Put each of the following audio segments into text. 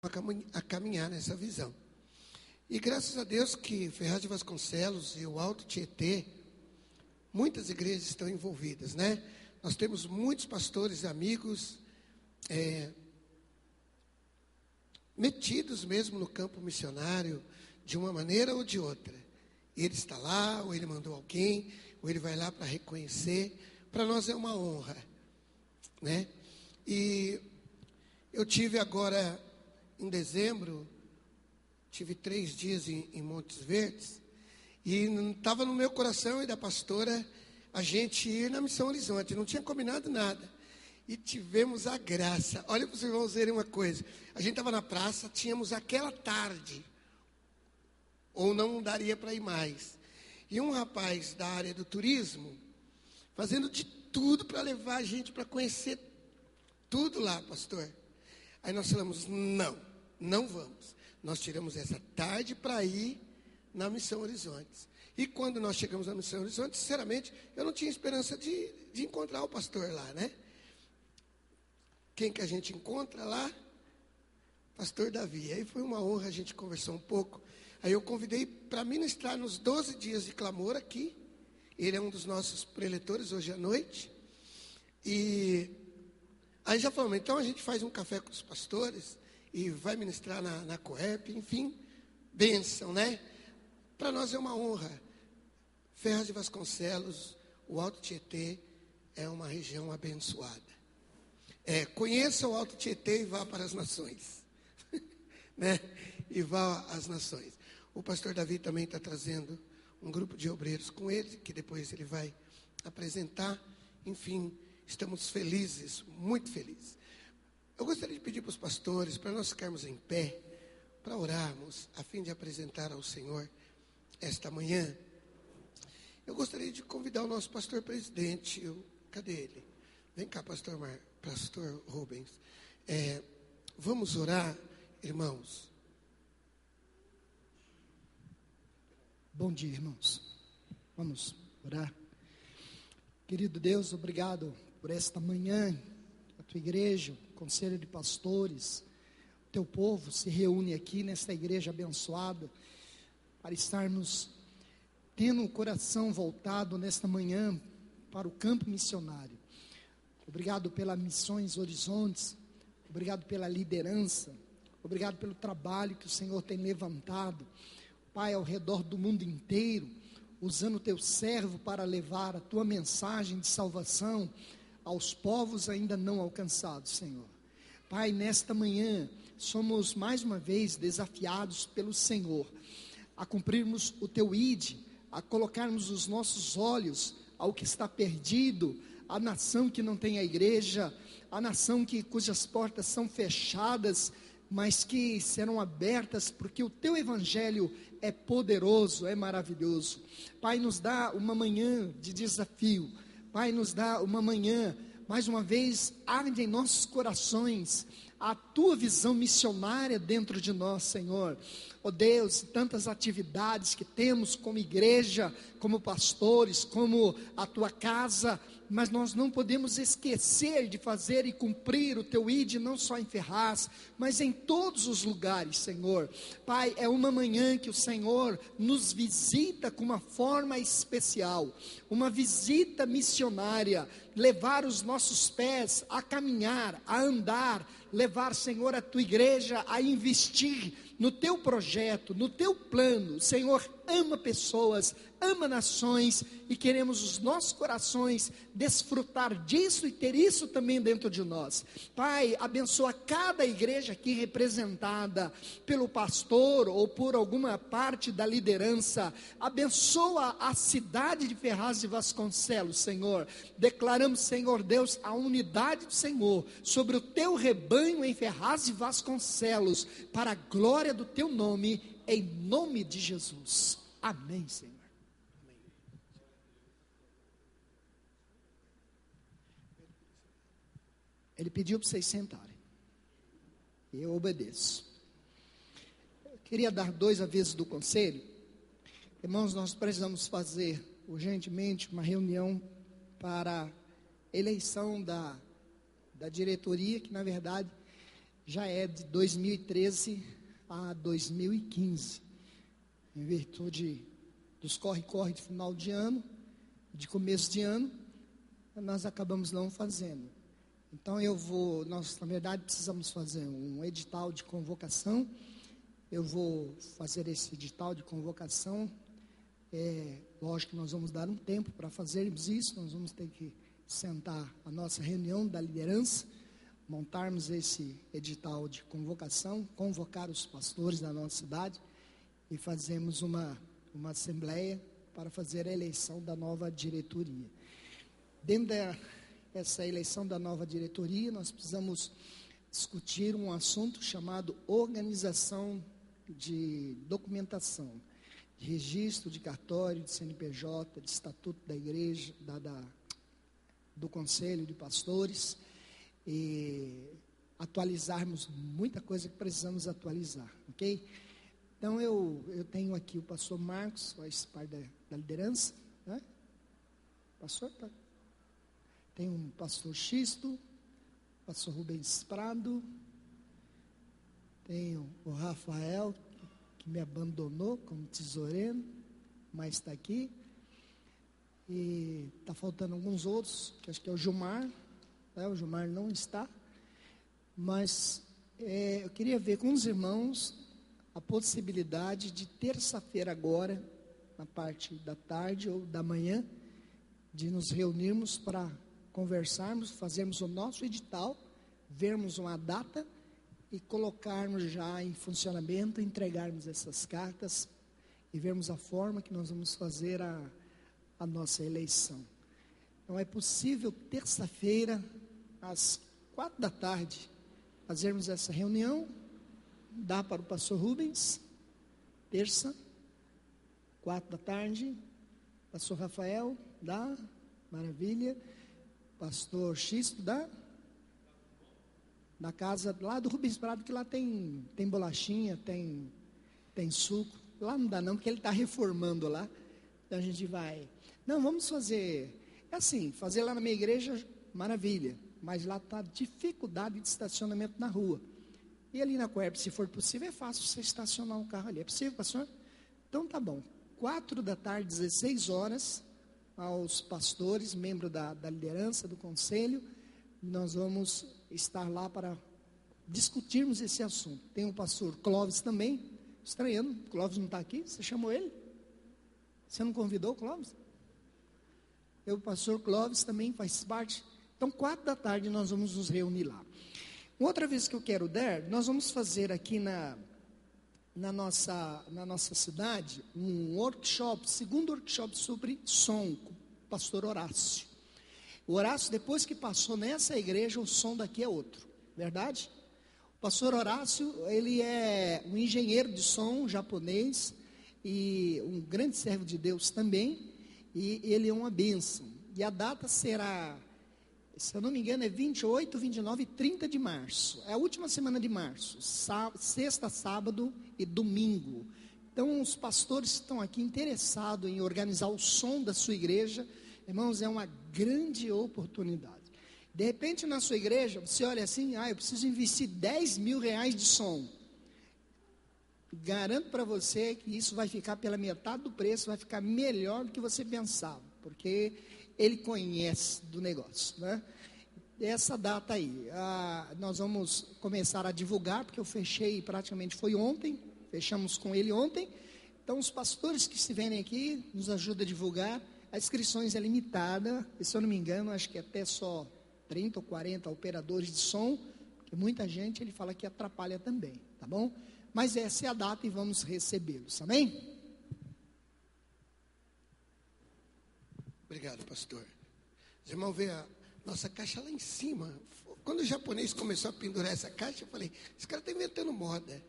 a caminhar nessa visão. E graças a Deus que Ferraz de Vasconcelos e o Alto Tietê, muitas igrejas estão envolvidas, né? Nós temos muitos pastores, amigos, metidos mesmo no campo missionário, de uma maneira ou de outra. Ele está lá, ou ele mandou alguém, ou ele vai lá para reconhecer. Para nós é uma honra, né? E eu tive agora, em dezembro, tive 3 dias em Montes Verdes, e estava no meu coração e da pastora a gente ir na Missão Horizonte. Não tinha combinado nada. E tivemos a graça. Olha para os irmãos verem uma coisa. A gente estava na praça, tínhamos aquela tarde, ou não daria para ir mais. E um rapaz da área do turismo, fazendo de tudo para levar a gente para conhecer tudo lá, pastor. Aí nós falamos, não vamos. Nós tiramos essa tarde para ir na Missão Horizontes. E quando nós chegamos na Missão Horizontes, sinceramente, eu não tinha esperança de encontrar o pastor lá, né? Quem que a gente encontra lá? Pastor Davi. Aí foi uma honra, a gente conversou um pouco. Aí eu convidei para ministrar nos 12 dias de clamor aqui. Ele é um dos nossos preletores hoje à noite. E aí já falamos, então a gente faz um café com os pastores e vai ministrar na Coep, enfim, bênção, né? Para nós é uma honra. Ferraz de Vasconcelos, o Alto Tietê, é uma região abençoada. Conheça o Alto Tietê e vá para as nações. Né? E vá às nações. O pastor Davi também está trazendo um grupo de obreiros com ele, que depois ele vai apresentar. Enfim, estamos felizes, muito felizes. Eu gostaria de pedir para os pastores, para nós ficarmos em pé, para orarmos, a fim de apresentar ao Senhor esta manhã. Eu gostaria de convidar o nosso pastor presidente. Cadê ele? Vem cá, pastor Rubens. Vamos orar, irmãos. Bom dia, irmãos. Vamos orar. Querido Deus, obrigado por esta manhã. A tua igreja, o conselho de pastores, o teu povo se reúne aqui nesta igreja abençoada para estarmos tendo o coração voltado nesta manhã para o campo missionário. Obrigado pela Missões Horizontes, obrigado pela liderança, obrigado pelo trabalho que o Senhor tem levantado, Pai, ao redor do mundo inteiro, usando o teu servo para levar a tua mensagem de salvação aos povos ainda não alcançados, Senhor. Pai, nesta manhã, somos mais uma vez desafiados pelo Senhor a cumprirmos o teu ID, a colocarmos os nossos olhos ao que está perdido, a nação que não tem a igreja, a nação cujas portas são fechadas, mas que serão abertas, porque o teu evangelho é poderoso, é maravilhoso. Pai, nos dá uma manhã de desafio. Pai, nos dá uma manhã, mais uma vez, arde em nossos corações a tua visão missionária dentro de nós, Senhor. Ó Deus, tantas atividades que temos como igreja, como pastores, como a tua casa, mas nós não podemos esquecer de fazer e cumprir o teu ID, não só em Ferraz, mas em todos os lugares, Senhor. Pai, é uma manhã que o Senhor nos visita com uma forma especial, uma visita missionária, levar os nossos pés a caminhar, a andar, levar, Senhor, a tua igreja a investir no teu projeto, no teu plano. O Senhor ama pessoas, ama nações, e queremos os nossos corações desfrutar disso e ter isso também dentro de nós. Pai, abençoa cada igreja aqui representada pelo pastor ou por alguma parte da liderança. Abençoa a cidade de Ferraz de Vasconcelos, Senhor. Declaramos, Senhor Deus, a unidade do Senhor sobre o teu rebanho em Ferraz de Vasconcelos, para a glória do teu nome, em nome de Jesus. Amém, Senhor. Ele pediu para vocês sentarem. Eu obedeço. Eu queria dar 2 avisos do conselho. Irmãos, nós precisamos fazer urgentemente uma reunião para eleição da diretoria, que na verdade já é de 2013 a 2015, em virtude dos corre-corre de final de ano, de começo de ano, nós acabamos não fazendo. Então nós na verdade precisamos fazer um edital de convocação. Eu vou fazer esse edital de convocação. Lógico que nós vamos dar um tempo para fazermos isso. Nós vamos ter que sentar a nossa reunião da liderança, montarmos esse edital de convocação, convocar os pastores da nossa cidade e fazermos uma assembleia para fazer a eleição da nova diretoria. Dentro dessa eleição da nova diretoria, nós precisamos discutir um assunto chamado organização de documentação, de registro de cartório, de CNPJ, de estatuto da igreja, do conselho de pastores, e atualizarmos muita coisa que precisamos atualizar, ok? Então eu tenho aqui o pastor Marcos, faz parte da liderança, né? Pastor, tá? Tem um pastor Xisto, pastor Rubens Prado, tenho o Rafael, que me abandonou como tesoureiro, mas está aqui. E está faltando alguns outros, que acho que é o Gilmar, né? O Gilmar não está, mas eu queria ver com os irmãos a possibilidade de terça-feira agora, na parte da tarde ou da manhã, de nos reunirmos para conversarmos, fazermos o nosso edital, vermos uma data e colocarmos já em funcionamento, entregarmos essas cartas e vermos a forma que nós vamos fazer a nossa eleição. Então é possível terça-feira, às 4 da tarde, fazermos essa reunião. Dá para o pastor Rubens, terça, 4 da tarde, pastor Rafael, dá, maravilha, pastor Xisto, dá, da casa lá do Rubens Prado, que lá tem bolachinha, tem suco, lá não dá não, porque ele está reformando lá, então a gente vai, não, vamos fazer, assim, fazer lá na minha igreja, maravilha, mas lá está dificuldade de estacionamento na rua. E ali na Coerp, se for possível, é fácil você estacionar um carro ali. É possível, pastor? Então tá bom. 4 da tarde, 16 horas, aos pastores, membros da liderança, do conselho, nós vamos estar lá para discutirmos esse assunto. Tem o pastor Clóvis também, estranhando, Clóvis não está aqui, você chamou ele? Você não convidou o Clóvis? O pastor Clóvis também faz parte. Então 4 da tarde nós vamos nos reunir lá. Outra vez que eu quero dar, nós vamos fazer aqui na nossa cidade um workshop, segundo workshop sobre som, com o pastor Horácio. O Horácio, depois que passou nessa igreja, o som daqui é outro, verdade? O pastor Horácio, ele é um engenheiro de som japonês e um grande servo de Deus também, e ele é uma bênção. E a data será, se eu não me engano, é 28, 29 e 30 de março. É a última semana de março. Sexta, sábado e domingo. Então, os pastores que estão aqui interessados em organizar o som da sua igreja, irmãos, é uma grande oportunidade. De repente, na sua igreja, você olha assim, eu preciso investir 10 mil reais de som. Garanto para você que isso vai ficar pela metade do preço, vai ficar melhor do que você pensava, porque ele conhece do negócio, né? Essa data aí, nós vamos começar a divulgar, porque eu fechei praticamente, foi ontem, fechamos com ele ontem. Então os pastores que estiverem aqui, nos ajudam a divulgar. As inscrições é limitada, e se eu não me engano, acho que até só 30 ou 40 operadores de som, porque muita gente, ele fala que atrapalha também, tá bom? Mas essa é a data e vamos recebê-los, amém? Obrigado, pastor. Os irmãos veem a nossa caixa lá em cima. Quando o japonês começou a pendurar essa caixa, eu falei, esse cara está inventando moda.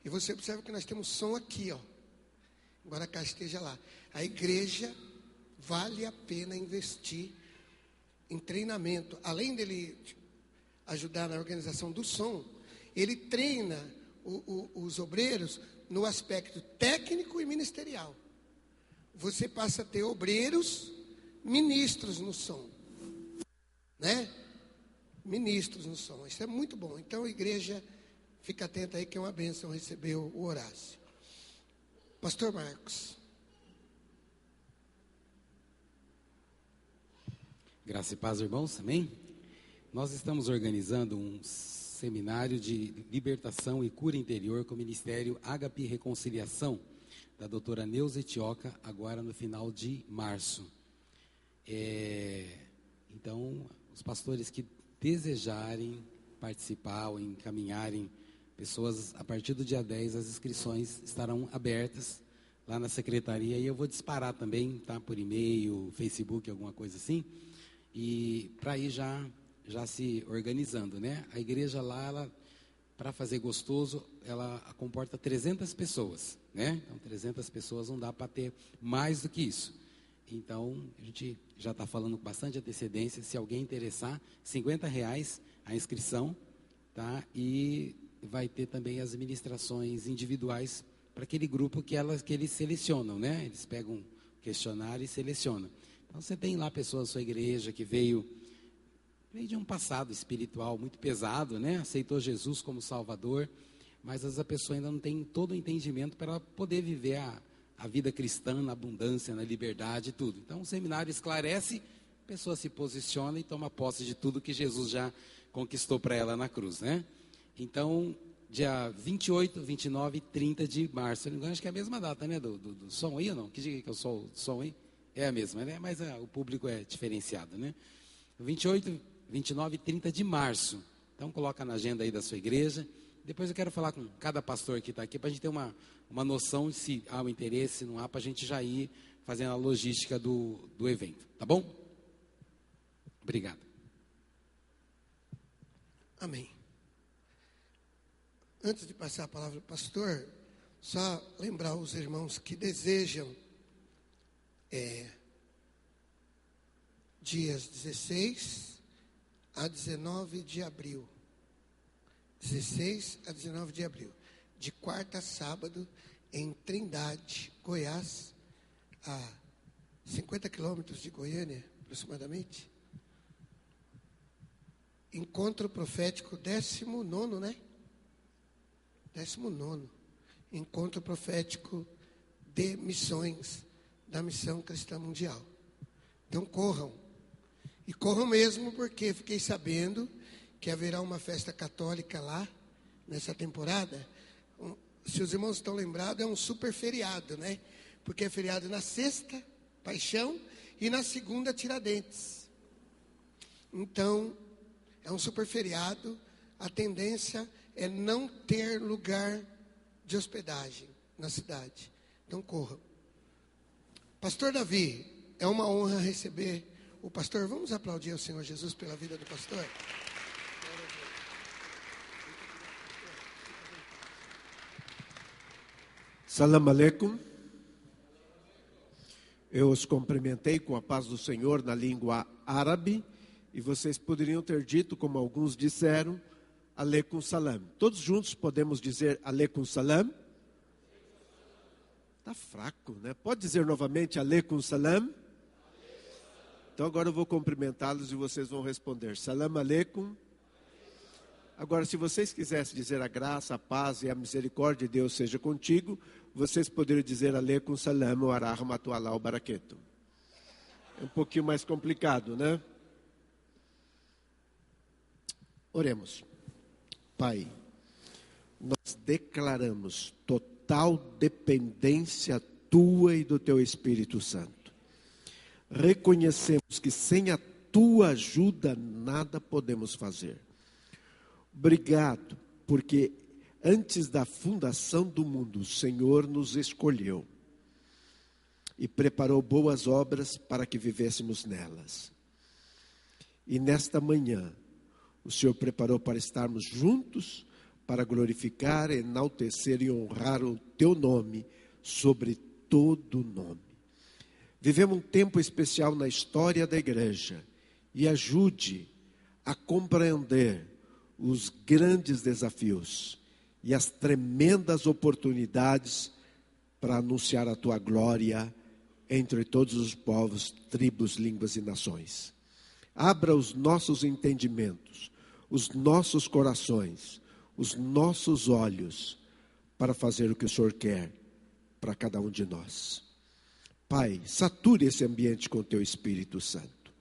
E você observa que nós temos som aqui, ó. Embora a caixa esteja lá. A igreja vale a pena investir em treinamento. Além dele ajudar na organização do som, ele treina os obreiros no aspecto técnico e ministerial. Você passa a ter obreiros ministros no som, né? ministros no som. Isso é muito bom. Então, a igreja, fica atenta aí que é uma bênção receber o Horácio. Pastor Marcos. Graça e paz, irmãos, amém? Nós estamos organizando um seminário de libertação e cura interior com o Ministério Ágape Reconciliação, da doutora Neuza Etioca, agora no final de março. Então, os pastores que desejarem participar ou encaminharem pessoas, a partir do dia 10, as inscrições estarão abertas lá na secretaria, e eu vou disparar também, tá, por e-mail, Facebook, alguma coisa assim, e para ir já se organizando, né? A igreja lá, ela, para fazer gostoso, ela comporta 300 pessoas, né? Então, 300 pessoas não dá para ter mais do que isso. Então, a gente já está falando com bastante antecedência. Se alguém interessar, R$50 a inscrição, tá? E vai ter também as ministrações individuais para aquele grupo que eles selecionam, né? Eles pegam um questionário e selecionam. Então, você tem lá pessoas da sua igreja que veio de um passado espiritual muito pesado, né? Aceitou Jesus como Salvador, mas essa pessoa ainda não tem todo o entendimento para ela poder viver a vida cristã na abundância, na liberdade e tudo. Então, o seminário esclarece, a pessoa se posiciona e toma posse de tudo que Jesus já conquistou para ela na cruz, né? Então, dia 28, 29 e 30 de março, eu não engano, acho que é a mesma data, né, do som aí ou não? Que dia que é o som aí? É a mesma, né? Mas o público é diferenciado, né? 28, 29 e 30 de março. Então, coloca na agenda aí da sua igreja. Depois eu quero falar com cada pastor que está aqui, para a gente ter uma noção de se há o interesse, se não há, para a gente já ir fazendo a logística do evento. Tá bom? Obrigado. Amém. Antes de passar a palavra ao pastor, só lembrar os irmãos que desejam dias 16 a 19 de abril. 16 a 19 de abril. De quarta a sábado, em Trindade, Goiás, a 50 quilômetros de Goiânia, aproximadamente. Encontro profético 19º, né? 19º. Encontro profético de missões da Missão Cristã Mundial. Então corram. E corram mesmo, porque fiquei sabendo que haverá uma festa católica lá, nessa temporada. Se os irmãos estão lembrados, é um super feriado, né? Porque é feriado na sexta, Paixão, e na segunda, Tiradentes. Então, é um super feriado. A tendência é não ter lugar de hospedagem na cidade. Então, corram. Pastor Davi, é uma honra receber o pastor. Vamos aplaudir ao Senhor Jesus pela vida do pastor? Salam aleikum. Eu os cumprimentei com a paz do Senhor na língua árabe, e vocês poderiam ter dito, como alguns disseram, aleikum salam. Todos juntos podemos dizer aleikum salam? Está fraco, né? Pode dizer novamente aleikum salam? Então agora eu vou cumprimentá-los e vocês vão responder salam aleikum. Agora, se vocês quisessem dizer a graça, a paz e a misericórdia de Deus seja contigo, vocês poderiam dizer aleikum salam wa rahmatullahi wa barakatuh. É um pouquinho mais complicado, né? Oremos. Pai, nós declaramos total dependência tua e do teu Espírito Santo. Reconhecemos que sem a tua ajuda nada podemos fazer. Obrigado, porque antes da fundação do mundo, o Senhor nos escolheu e preparou boas obras para que vivêssemos nelas. E nesta manhã, o Senhor preparou para estarmos juntos, para glorificar, enaltecer e honrar o teu nome sobre todo nome. Vivemos um tempo especial na história da igreja e ajude a compreender os grandes desafios e as tremendas oportunidades para anunciar a tua glória entre todos os povos, tribos, línguas e nações. Abra os nossos entendimentos, os nossos corações, os nossos olhos, para fazer o que o Senhor quer para cada um de nós. Pai, sature esse ambiente com o Teu Espírito Santo.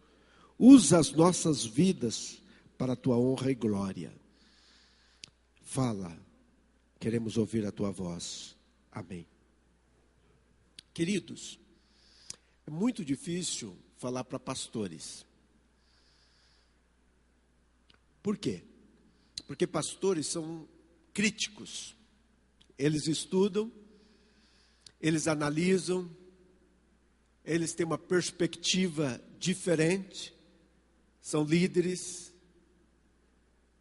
Usa as nossas vidas para a Tua honra e glória. Fala, queremos ouvir a Tua voz. Amém. Queridos, é muito difícil falar para pastores. Por quê? Porque pastores são críticos. Eles estudam, eles analisam, eles têm uma perspectiva diferente, são líderes.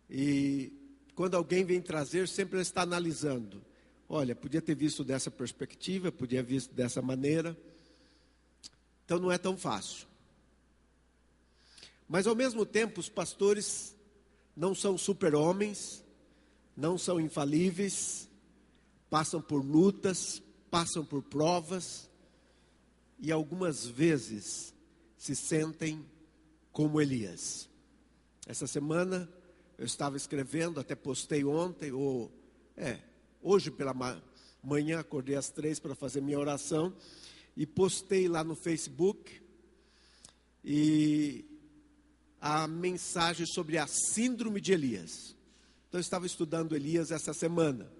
E quando alguém vem trazer, sempre ele está analisando. Olha, podia ter visto dessa perspectiva, podia ter visto dessa maneira. Então não é tão fácil. Mas ao mesmo tempo, os pastores não são super-homens, não são infalíveis, passam por lutas, passam por provas, e algumas vezes se sentem como Elias. Essa semana eu estava escrevendo, até postei ontem, hoje pela manhã, acordei às 3 para fazer minha oração, e postei lá no Facebook, e a mensagem sobre a síndrome de Elias. Então eu estava estudando Elias essa semana,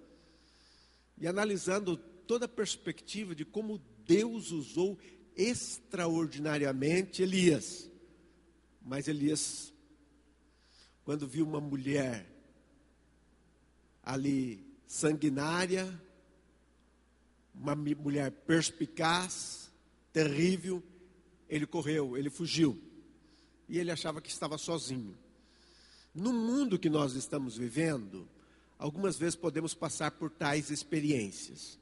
e analisando toda a perspectiva de como Deus usou extraordinariamente Elias. Mas Elias, quando viu uma mulher ali sanguinária, uma mulher perspicaz, terrível, ele correu, ele fugiu. E ele achava que estava sozinho. No mundo que nós estamos vivendo, algumas vezes podemos passar por tais experiências.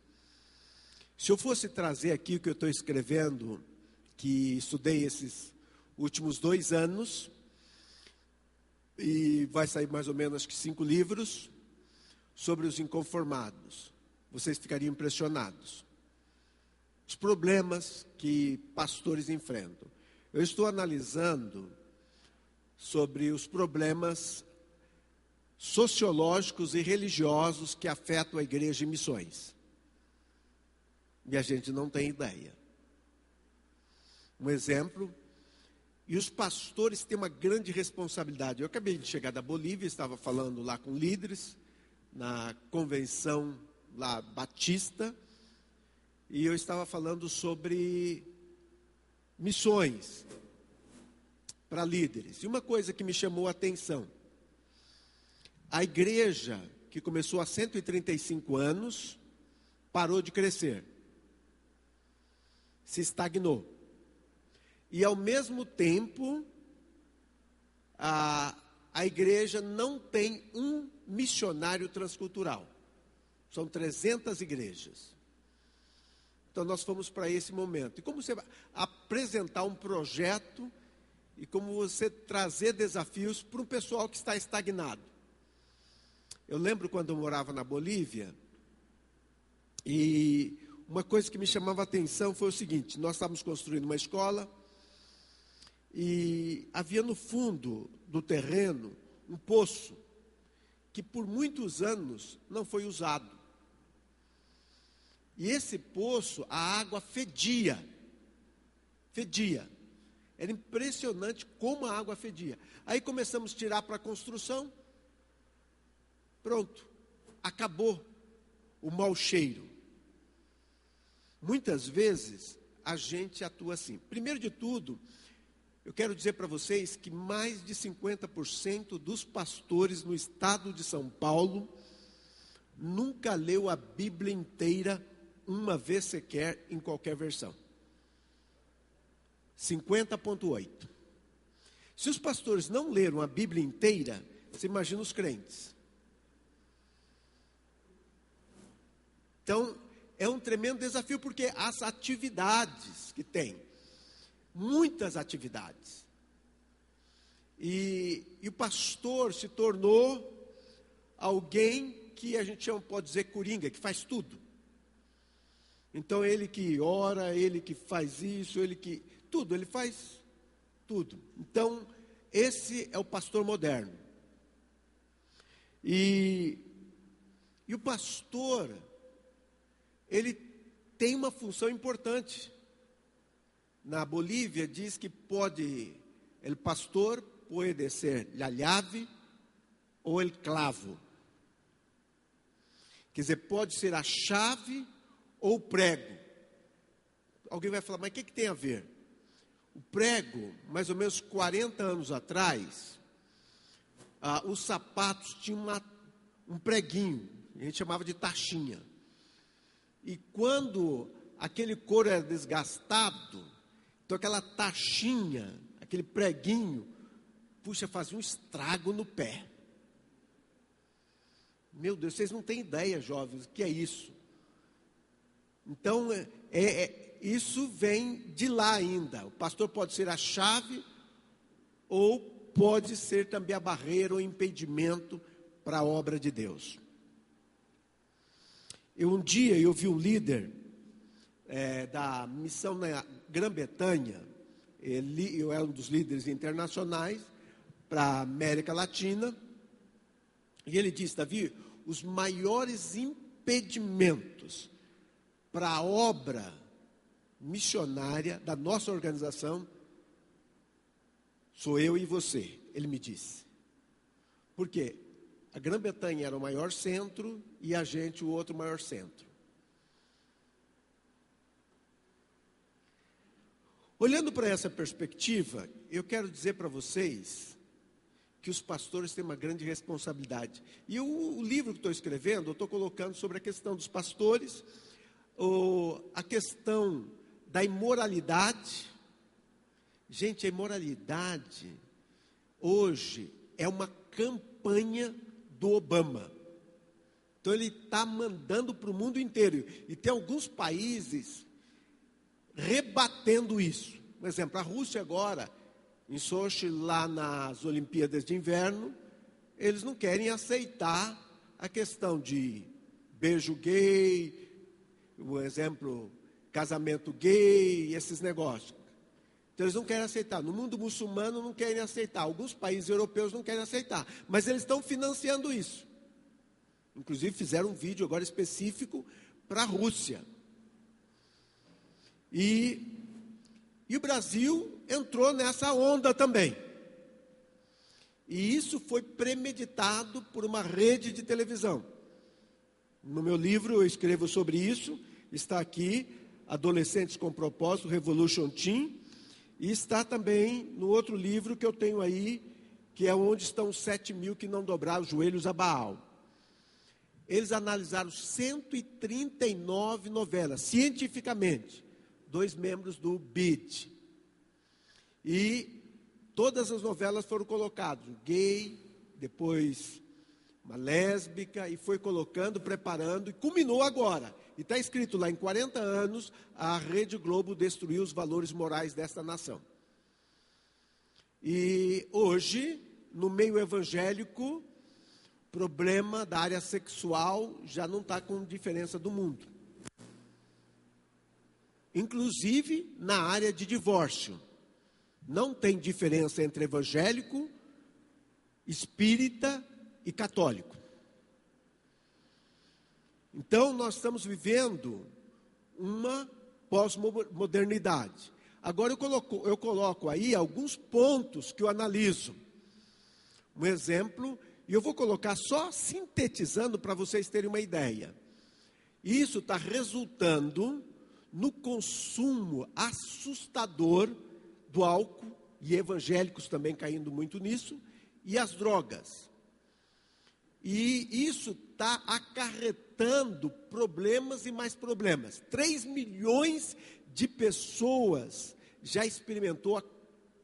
Se eu fosse trazer aqui o que eu estou escrevendo, que estudei esses últimos 2 anos, e vai sair mais ou menos, acho que 5 livros, sobre os inconformados, vocês ficariam impressionados. Os problemas que pastores enfrentam. Eu estou analisando sobre os problemas sociológicos e religiosos que afetam a igreja em missões. E a gente não tem ideia. Um exemplo, e os pastores têm uma grande responsabilidade. Eu acabei de chegar da Bolívia, estava falando lá com líderes, na convenção lá batista, e eu estava falando sobre missões para líderes. E uma coisa que me chamou a atenção, a igreja que começou há 135 anos, parou de crescer, se estagnou. E ao mesmo tempo, a igreja não tem um missionário transcultural. São 300 igrejas. Então nós fomos para esse momento. E como você vai apresentar um projeto e como você trazer desafios para um pessoal que está estagnado? Eu lembro quando eu morava na Bolívia, e uma coisa que me chamava a atenção foi o seguinte: nós estávamos construindo uma escola, e havia no fundo do terreno um poço, que por muitos anos não foi usado. E esse poço, a água fedia. Era impressionante como a água fedia. Aí começamos a tirar para a construção. Pronto, acabou o mau cheiro. Muitas vezes a gente atua assim. Primeiro de tudo, eu quero dizer para vocês que mais de 50% dos pastores no estado de São Paulo nunca leu a Bíblia inteira uma vez sequer em qualquer versão. 50,8%. Se os pastores não leram a Bíblia inteira, você imagina os crentes. Então, é um tremendo desafio, porque as atividades que tem, muitas atividades. E o pastor se tornou alguém que a gente pode dizer coringa, que faz tudo. Então, ele que ora, ele que faz isso, tudo, ele faz tudo. Então, esse é o pastor moderno. E o pastor, ele tem uma função importante. Na Bolívia diz que o pastor pode ser a llave ou o clavo. Quer dizer, pode ser a chave ou o prego. Alguém vai falar, mas o que tem a ver? O prego, mais ou menos 40 anos atrás, os sapatos tinham um preguinho, a gente chamava de taxinha. E quando aquele couro era desgastado, então aquela taxinha, aquele preguinho, fazia um estrago no pé. Meu Deus, vocês não têm ideia, jovens, o que é isso? Então, isso vem de lá ainda. O pastor pode ser a chave ou pode ser também a barreira ou impedimento para a obra de Deus. Um dia eu vi um líder da missão na Grã-Bretanha, eu era um dos líderes internacionais para a América Latina, e ele disse, Davi, os maiores impedimentos para a obra missionária da nossa organização sou eu e você, ele me disse. Por quê? A Grã-Bretanha era o maior centro e a gente o outro maior centro. Olhando para essa perspectiva, eu quero dizer para vocês que os pastores têm uma grande responsabilidade. E o livro que estou escrevendo, eu estou colocando sobre a questão dos pastores, a questão da imoralidade. Gente, a imoralidade hoje é uma campanha do Obama. Então ele está mandando para o mundo inteiro. E tem alguns países rebatendo isso. Por exemplo, a Rússia agora, em Sochi, lá nas Olimpíadas de Inverno, eles não querem aceitar a questão de beijo gay, o exemplo, casamento gay, esses negócios. Então eles não querem aceitar. No mundo muçulmano não querem aceitar. Alguns países europeus não querem aceitar. Mas eles estão financiando isso. Inclusive fizeram um vídeo agora específico para a Rússia. E o Brasil entrou nessa onda também. E isso foi premeditado por uma rede de televisão. No meu livro eu escrevo sobre isso. Está aqui, Adolescentes com Propósito, Revolution Team. E está também no outro livro que eu tenho aí, que é Onde Estão os 7.000 que não dobraram os joelhos a Baal. Eles analisaram 139 novelas, cientificamente. 2 membros do BID. E todas as novelas foram colocadas. Gay, depois uma lésbica, e foi colocando, preparando, e culminou agora. E está escrito lá, em 40 anos, a Rede Globo destruiu os valores morais desta nação. E hoje, no meio evangélico, problema da área sexual já não está com diferença do mundo. Inclusive na área de divórcio. Não tem diferença entre evangélico, espírita e católico. Então nós estamos vivendo uma pós-modernidade. Agora eu coloco aí alguns pontos que eu analiso. Um exemplo, e eu vou colocar só sintetizando para vocês terem uma ideia. Isso está resultando no consumo assustador do álcool, e evangélicos também caindo muito nisso, e as drogas. E isso está acarretando problemas e mais problemas. 3 milhões de pessoas já experimentou a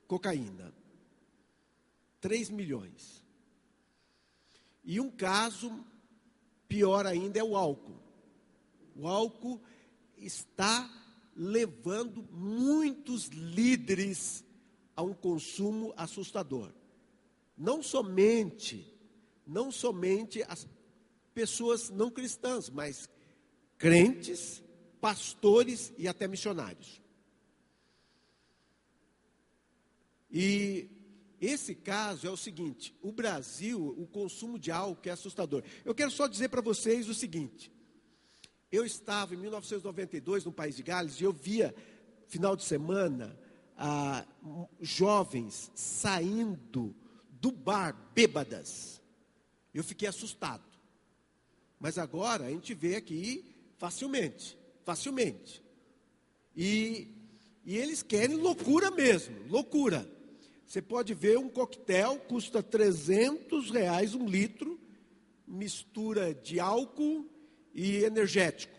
cocaína. 3 milhões. E um caso pior ainda é o álcool. O álcool está levando muitos líderes a um consumo assustador. Não somente as pessoas não cristãs, mas crentes, pastores e até missionários. E Esse caso é o seguinte: o Brasil, o consumo de álcool é assustador. Eu quero só dizer para vocês o seguinte: eu estava em 1992 no País de Gales e eu via, final de semana, jovens saindo do bar bêbadas. Eu fiquei assustado. Mas agora a gente vê aqui facilmente. E eles querem loucura mesmo, loucura. Você pode ver um coquetel, custa R$300 um litro, mistura de álcool e energético.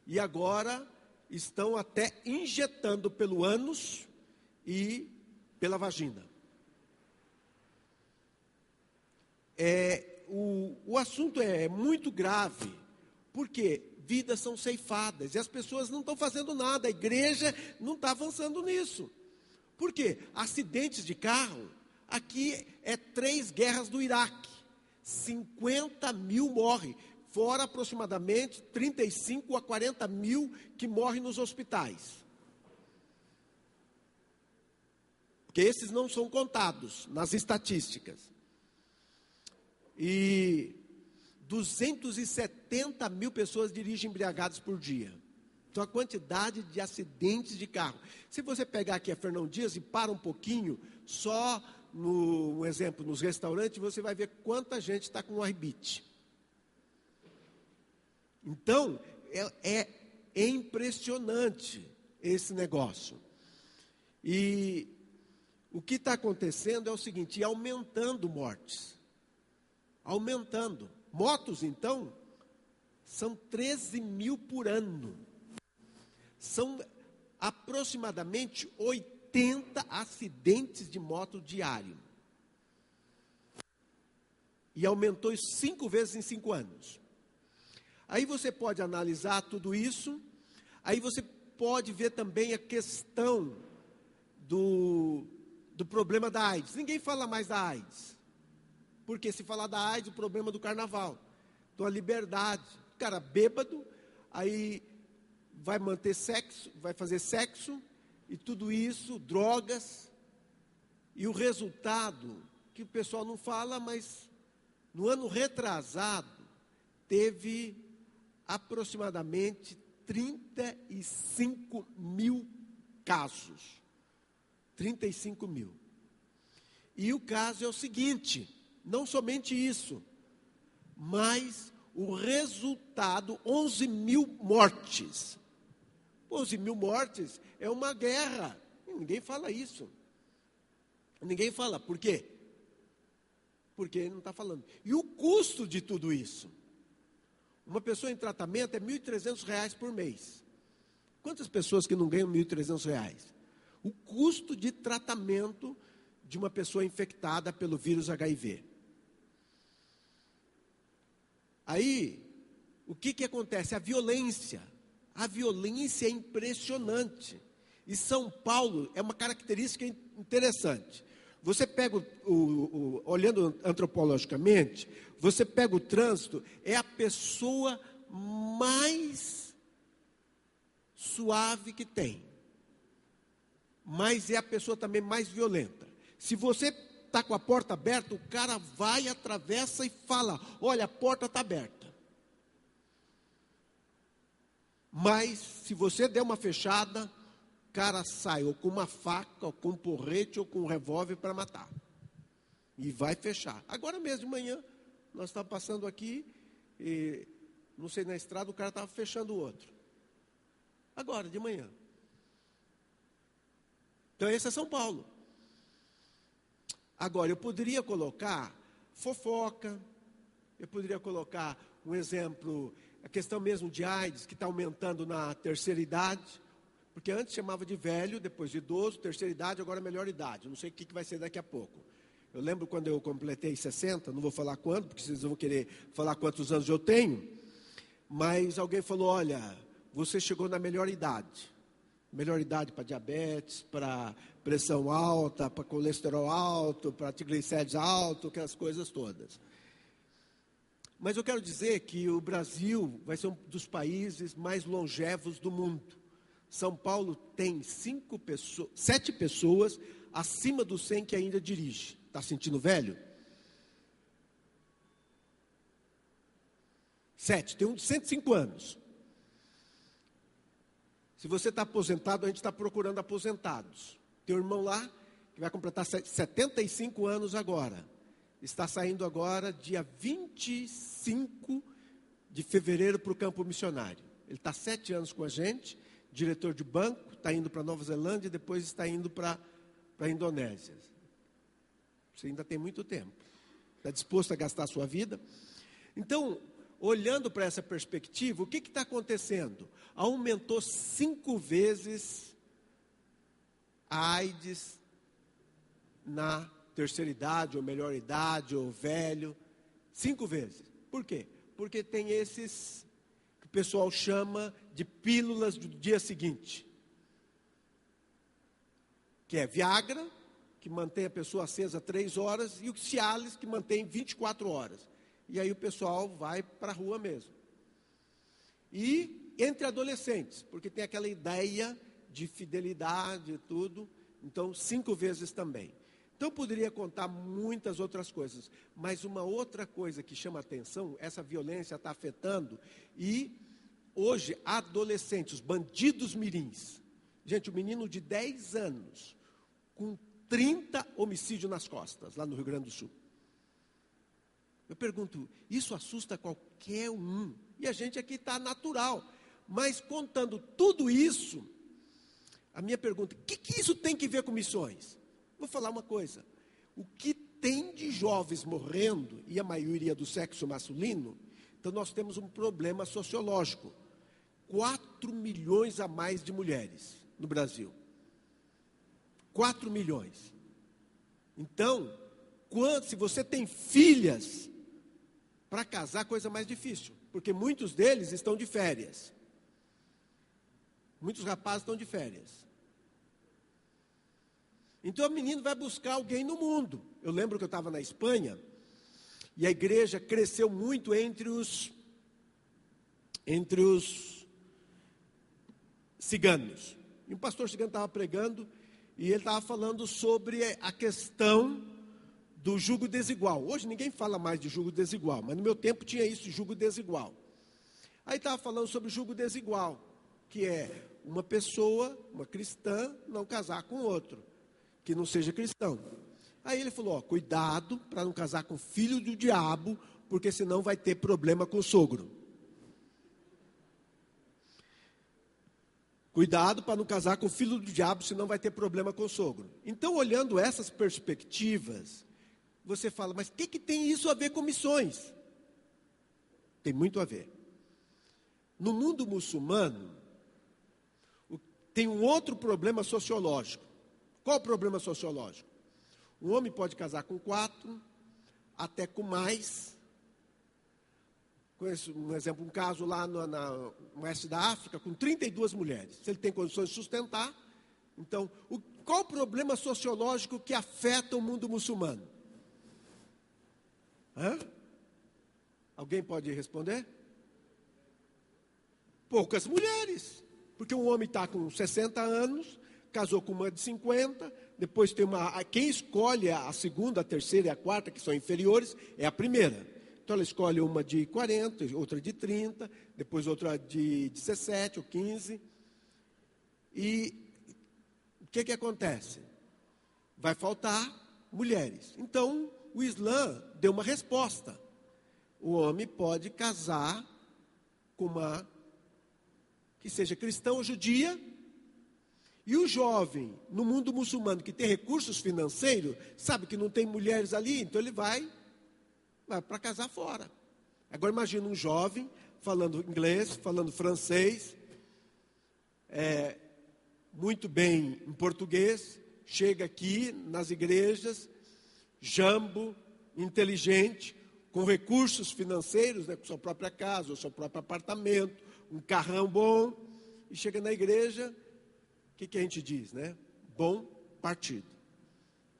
E agora estão até injetando pelo ânus e pela vagina. O assunto é muito grave, porque vidas são ceifadas e as pessoas não estão fazendo nada, a igreja não está avançando nisso. Por quê? Acidentes de carro, aqui é 3 guerras do Iraque, 50 mil morrem, fora aproximadamente 35 a 40 mil que morrem nos hospitais. Porque esses não são contados nas estatísticas. E 270 mil pessoas dirigem embriagadas por dia. Então, a quantidade de acidentes de carro. Se você pegar aqui a Fernão Dias e para um pouquinho, só um exemplo, nos restaurantes, você vai ver quanta gente está com arrebite. Então, é impressionante esse negócio. E o que está acontecendo é o seguinte: aumentando mortes. Aumentando. Motos, então, são 13 mil por ano. São aproximadamente 80 acidentes de moto diário. E aumentou 5 vezes em 5 anos. Aí você pode analisar tudo isso. Aí você pode ver também a questão do problema da AIDS. Ninguém fala mais da AIDS. Porque se falar da AIDS, o problema do carnaval. Então a liberdade. O cara bêbado, aí vai manter sexo, vai fazer sexo, e tudo isso, drogas, e o resultado, que o pessoal não fala, mas no ano retrasado, teve aproximadamente 35 mil casos. 35 mil. E o caso é o seguinte: não somente isso, mas o resultado, 11 mil mortes. 11 mil mortes é uma guerra. Ninguém fala isso. Ninguém fala. Por quê? Porque ele não está falando. E o custo de tudo isso? Uma pessoa em tratamento é R$ 1.300 por mês. Quantas pessoas que não ganham R$ 1.300? O custo de tratamento de uma pessoa infectada pelo vírus HIV. Aí, o que acontece? A violência é impressionante. E São Paulo é uma característica interessante. Você pega, olhando antropologicamente, você pega o trânsito, é a pessoa mais suave que tem. Mas é a pessoa também mais violenta. Se você está com a porta aberta, o cara vai, atravessa e fala: olha, a porta está aberta. Mas, se você der uma fechada, o cara sai ou com uma faca, ou com um porrete, ou com um revólver para matar. E vai fechar. Agora mesmo de manhã, nós estávamos passando aqui, e, não sei, na estrada, o cara estava fechando o outro. Agora, de manhã. Então, esse é São Paulo. Agora, eu poderia colocar fofoca, eu poderia colocar um exemplo, a questão mesmo de AIDS, que está aumentando na terceira idade, porque antes chamava de velho, depois de idoso, terceira idade, agora melhor idade. Não sei o que vai ser daqui a pouco. Eu lembro quando eu completei 60, não vou falar quando, porque vocês vão querer falar quantos anos eu tenho, mas alguém falou: olha, você chegou na melhor idade. Melhor idade para diabetes, para pressão alta, para colesterol alto, para triglicérides alto, aquelas coisas todas. Mas eu quero dizer que o Brasil vai ser um dos países mais longevos do mundo. São Paulo tem 7 pessoas acima dos 100 que ainda dirige. Está sentindo velho? 7, tem um de 105 anos. Se você está aposentado, a gente está procurando aposentados. Tem um irmão lá que vai completar 75 anos agora. Está saindo agora dia 25 de fevereiro para o campo missionário. Ele está 7 anos com a gente, diretor de banco, está indo para Nova Zelândia e depois está indo para a Indonésia. Você ainda tem muito tempo. Está disposto a gastar a sua vida? Então, olhando para essa perspectiva, o que está acontecendo? Aumentou 5 vezes a AIDS na terceira idade, ou melhor idade, ou velho. 5 vezes. Por quê? Porque tem esses que o pessoal chama de pílulas do dia seguinte. Que é Viagra, que mantém a pessoa acesa 3 horas, e o Cialis, que mantém 24 horas. E aí o pessoal vai para a rua mesmo. E entre adolescentes, porque tem aquela ideia de fidelidade e tudo, então 5 vezes também. Então eu poderia contar muitas outras coisas, mas uma outra coisa que chama atenção, essa violência está afetando, e hoje adolescentes, os bandidos mirins, gente, o menino de 10 anos, com 30 homicídios nas costas, lá no Rio Grande do Sul. Eu pergunto, isso assusta qualquer um? E a gente aqui está natural. Mas contando tudo isso, a minha pergunta, o que isso tem que ver com missões? Vou falar uma coisa. O que tem de jovens morrendo, e a maioria do sexo masculino, então nós temos um problema sociológico. 4 milhões a mais de mulheres no Brasil. 4 milhões. Então, se você tem filhas, para casar, coisa mais difícil, porque muitos deles estão de férias. Muitos rapazes estão de férias. Então o menino vai buscar alguém no mundo. Eu lembro que eu estava na Espanha, e a igreja cresceu muito entre os ciganos. E um pastor cigano estava pregando, e ele estava falando sobre a questão do jugo desigual. Hoje ninguém fala mais de jugo desigual, mas no meu tempo tinha isso, de jugo desigual. Aí estava falando sobre jugo desigual, que é uma pessoa, uma cristã, não casar com outro, que não seja cristão. Aí ele falou, cuidado para não casar com filho do diabo, porque senão vai ter problema com o sogro. Cuidado para não casar com filho do diabo, senão vai ter problema com o sogro. Então, olhando essas perspectivas, você fala, mas o que tem isso a ver com missões? Tem muito a ver. No mundo muçulmano, tem um outro problema sociológico. Qual o problema sociológico? Um homem pode casar com 4, até com mais. Conheço um exemplo, um caso lá no oeste da África, com 32 mulheres. Se ele tem condições de sustentar. Então, qual o problema sociológico que afeta o mundo muçulmano? Alguém pode responder? Poucas mulheres. Porque um homem está com 60 anos, casou com uma de 50, depois tem quem escolhe a segunda, a terceira e a quarta, que são inferiores, é a primeira. Então ela escolhe uma de 40, outra de 30, depois outra de 17 ou 15. E o que acontece? Vai faltar mulheres. Então, o Islã deu uma resposta. O homem pode casar com uma que seja cristã ou judia, e o jovem, no mundo muçulmano, que tem recursos financeiros, sabe que não tem mulheres ali, então ele vai para casar fora. Agora imagina um jovem falando inglês, falando francês, muito bem em português, chega aqui nas igrejas, jambo, inteligente, com recursos financeiros, com sua própria casa, ou seu próprio apartamento, um carrão bom, e chega na igreja, o que a gente diz, Bom partido.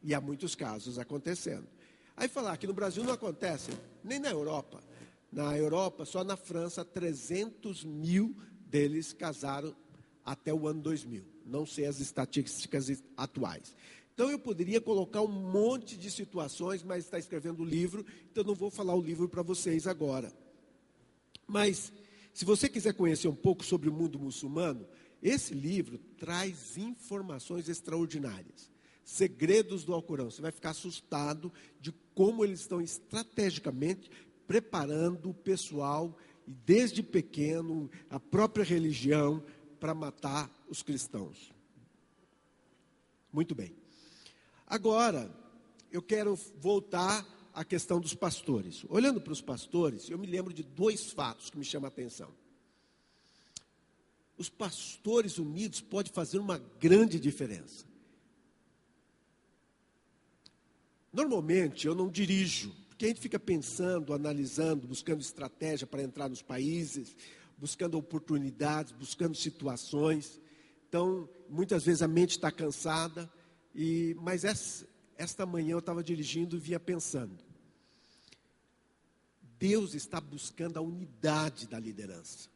E há muitos casos acontecendo. Aí falar que no Brasil não acontece, nem na Europa. Na Europa, só na França, 300 mil deles casaram até o ano 2000. Não sei as estatísticas atuais. Então, eu poderia colocar um monte de situações, mas está escrevendo o livro, então não vou falar o livro para vocês agora. Mas, se você quiser conhecer um pouco sobre o mundo muçulmano, esse livro traz informações extraordinárias. Segredos do Alcorão. Você vai ficar assustado de como eles estão estrategicamente preparando o pessoal, e desde pequeno, a própria religião, para matar os cristãos. Muito bem. Agora, eu quero voltar à questão dos pastores. Olhando para os pastores, eu me lembro de 2 fatos que me chamam a atenção. Os pastores unidos podem fazer uma grande diferença. Normalmente, eu não dirijo, porque a gente fica pensando, analisando, buscando estratégia para entrar nos países, buscando oportunidades, buscando situações. Então, muitas vezes a mente está cansada, mas esta manhã eu estava dirigindo e vinha pensando. Deus está buscando a unidade da liderança.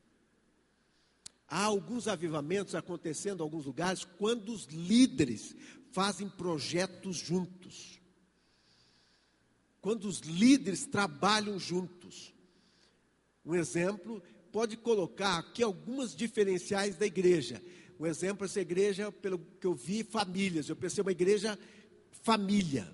Há alguns avivamentos acontecendo em alguns lugares, quando os líderes fazem projetos juntos. Quando os líderes trabalham juntos. Um exemplo, pode colocar aqui algumas diferenciais da igreja. Um exemplo, essa igreja, pelo que eu vi, famílias. Eu pensei uma igreja família.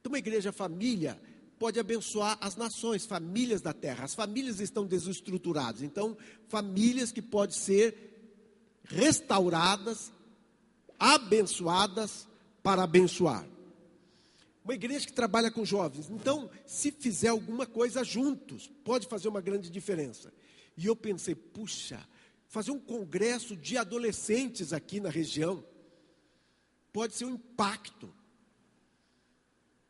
Então, uma igreja família pode abençoar as nações, famílias da terra. As famílias estão desestruturadas. Então, famílias que podem ser restauradas, abençoadas para abençoar. Uma igreja que trabalha com jovens. Então, se fizer alguma coisa juntos, pode fazer uma grande diferença. E eu pensei, puxa, fazer um congresso de adolescentes aqui na região pode ser um impacto.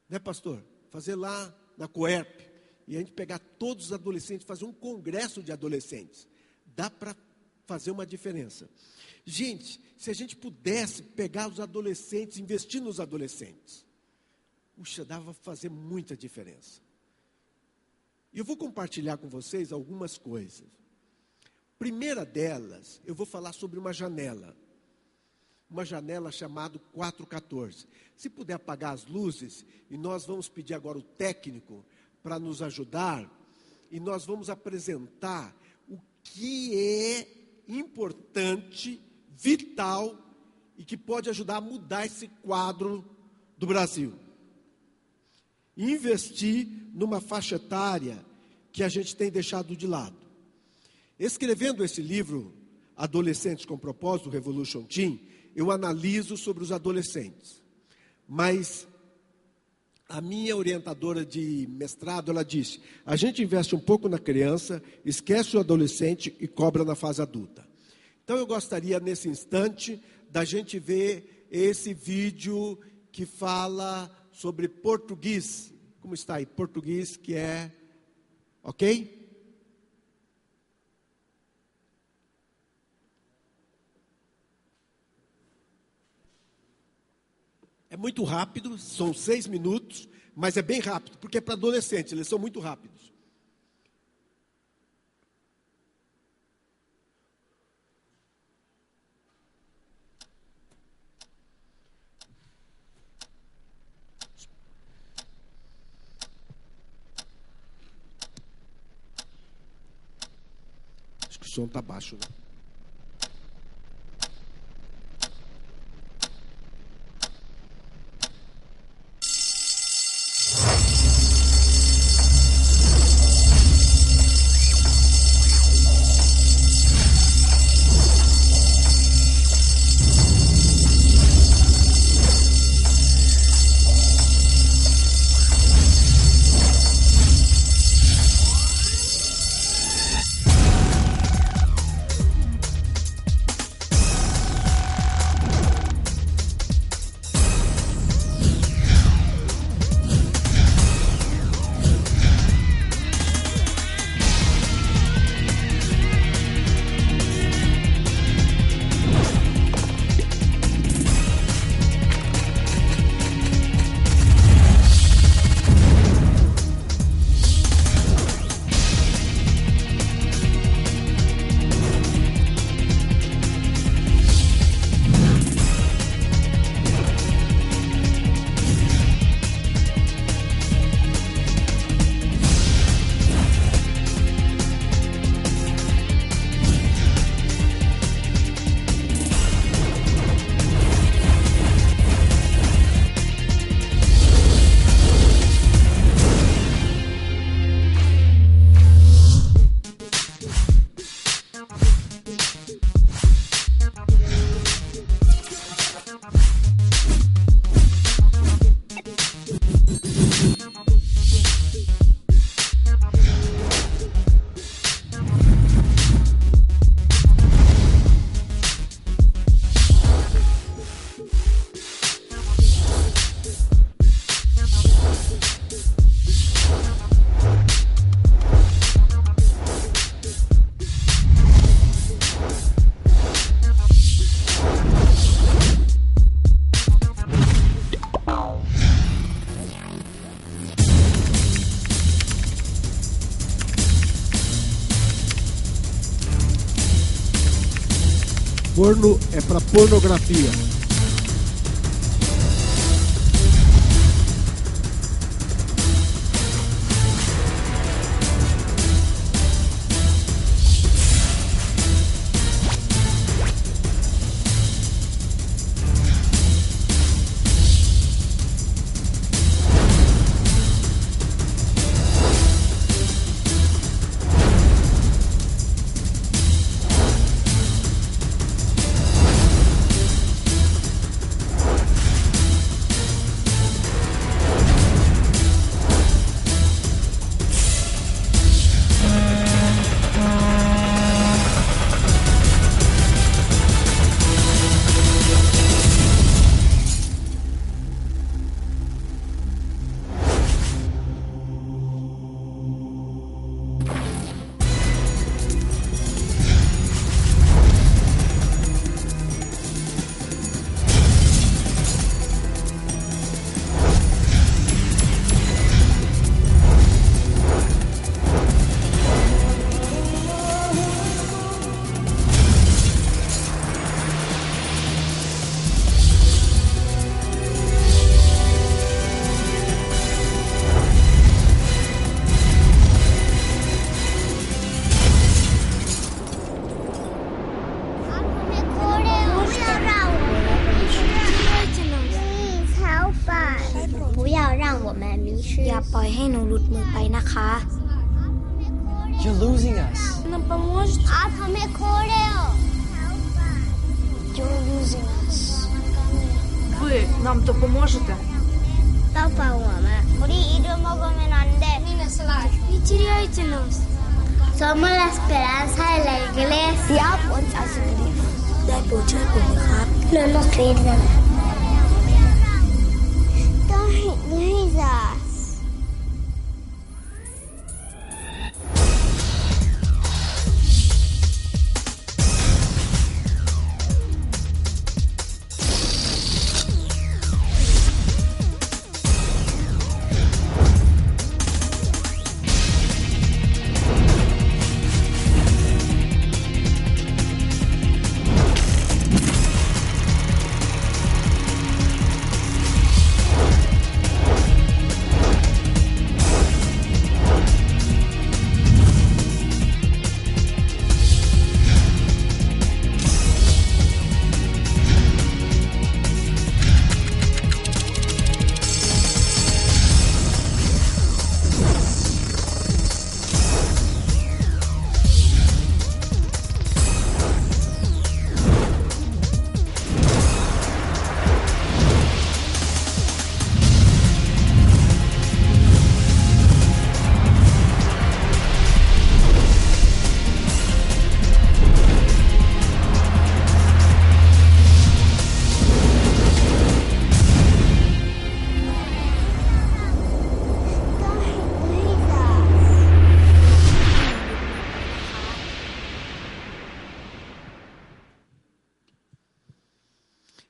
Né, pastor? Fazer lá na Coerp. E a gente pegar todos os adolescentes, fazer um congresso de adolescentes. Dá para fazer uma diferença. Gente, se a gente pudesse pegar os adolescentes, investir nos adolescentes, puxa, dava para fazer muita diferença. E eu vou compartilhar com vocês algumas coisas. Primeira delas, eu vou falar sobre uma janela chamada 414. Se puder apagar as luzes, e nós vamos pedir agora o técnico para nos ajudar, e nós vamos apresentar o que é importante, vital, e que pode ajudar a mudar esse quadro do Brasil. Investir numa faixa etária que a gente tem deixado de lado. Escrevendo esse livro, Adolescentes com Propósito, Revolution Team, eu analiso sobre os adolescentes. Mas a minha orientadora de mestrado, ela disse, a gente investe um pouco na criança, esquece o adolescente e cobra na fase adulta. Então eu gostaria, nesse instante, da gente ver esse vídeo que fala sobre português. Como está aí? Português, que é... Ok? É muito rápido, são 6 minutos, mas é bem rápido, porque é para adolescentes, eles são muito rápidos. Acho que o som está baixo, né? Forno é para pornografia. You're losing us. Нам поможете? You're losing us. Ви нам допоможете? Не теряйте нас. Somos la esperanza de la iglesia. Help uns also believe. ได้โปรดช่วยผมนะครับ No nos pierdan. Don't lose us.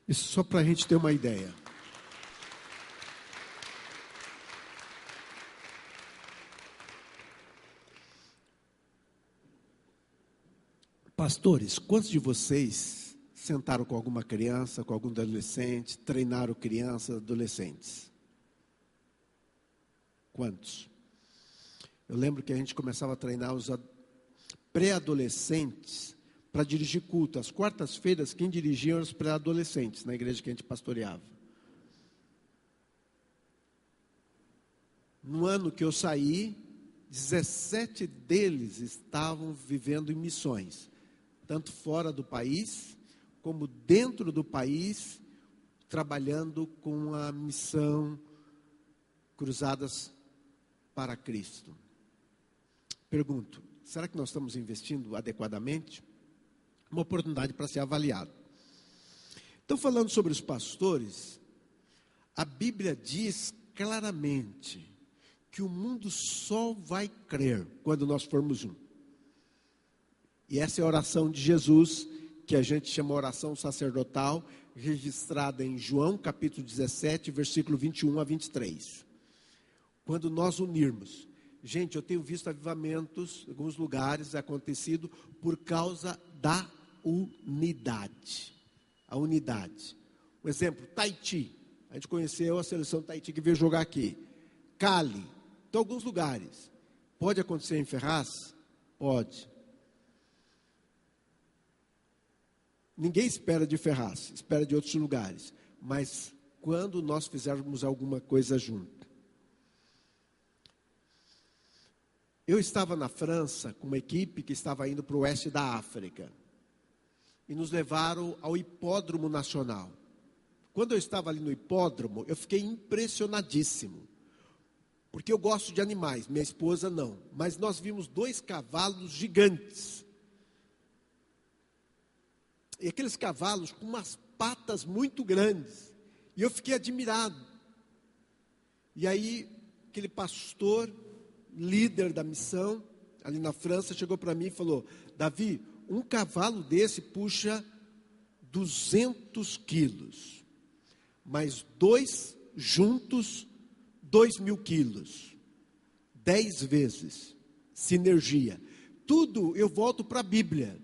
Isso só para a gente ter uma ideia. Pastores, quantos de vocês sentaram com alguma criança, com algum adolescente, treinaram crianças, adolescentes? Quantos? Eu lembro que a gente começava a treinar os pré-adolescentes para dirigir culto. Às quartas-feiras, quem dirigia eram os pré-adolescentes, na igreja que a gente pastoreava. No ano que eu saí, 17 deles estavam vivendo em missões, tanto fora do país, como dentro do país, trabalhando com a missão Cruzadas para Cristo. Pergunto, será que nós estamos investindo adequadamente? Uma oportunidade para ser avaliado. Então, falando sobre os pastores, a Bíblia diz claramente que o mundo só vai crer quando nós formos um. E essa é a oração de Jesus, que a gente chama oração sacerdotal, registrada em João capítulo 17, versículo 21 a 23. Quando nós unirmos. Gente, eu tenho visto avivamentos, em alguns lugares acontecido, por causa da unidade. A unidade. Um exemplo, Tahiti. A gente conheceu a seleção Tahiti que veio jogar aqui. Cali. Então, alguns lugares. Pode acontecer em Ferraz? Pode. Ninguém espera de Ferraz, espera de outros lugares. Mas quando nós fizermos alguma coisa junto. Eu estava na França com uma equipe que estava indo para o oeste da África. E nos levaram ao Hipódromo Nacional. Quando eu estava ali no hipódromo, eu fiquei impressionadíssimo. Porque eu gosto de animais, minha esposa não. Mas nós vimos 2 cavalos gigantes. E aqueles cavalos com umas patas muito grandes. E eu fiquei admirado. E aí, aquele pastor, líder da missão, ali na França, chegou para mim e falou: Davi, um cavalo desse puxa 200 quilos. Mas 2 juntos, 2.000 quilos. 10 vezes. Sinergia. Tudo eu volto para a Bíblia.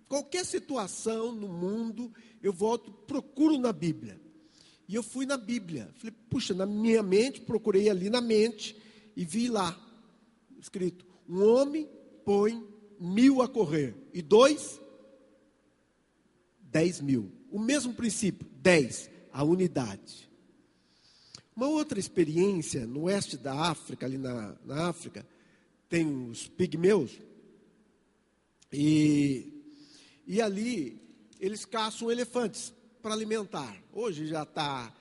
Qualquer situação no mundo, eu volto, procuro na Bíblia. E eu fui na Bíblia. Falei, puxa, na minha mente, procurei ali na mente e vi lá, escrito, um homem põe 1.000 a correr. E 2, 10.000. O mesmo princípio, 10, a unidade. Uma outra experiência, no oeste da África, ali na África, tem os pigmeus. E ali, eles caçam elefantes para alimentar. Hoje já está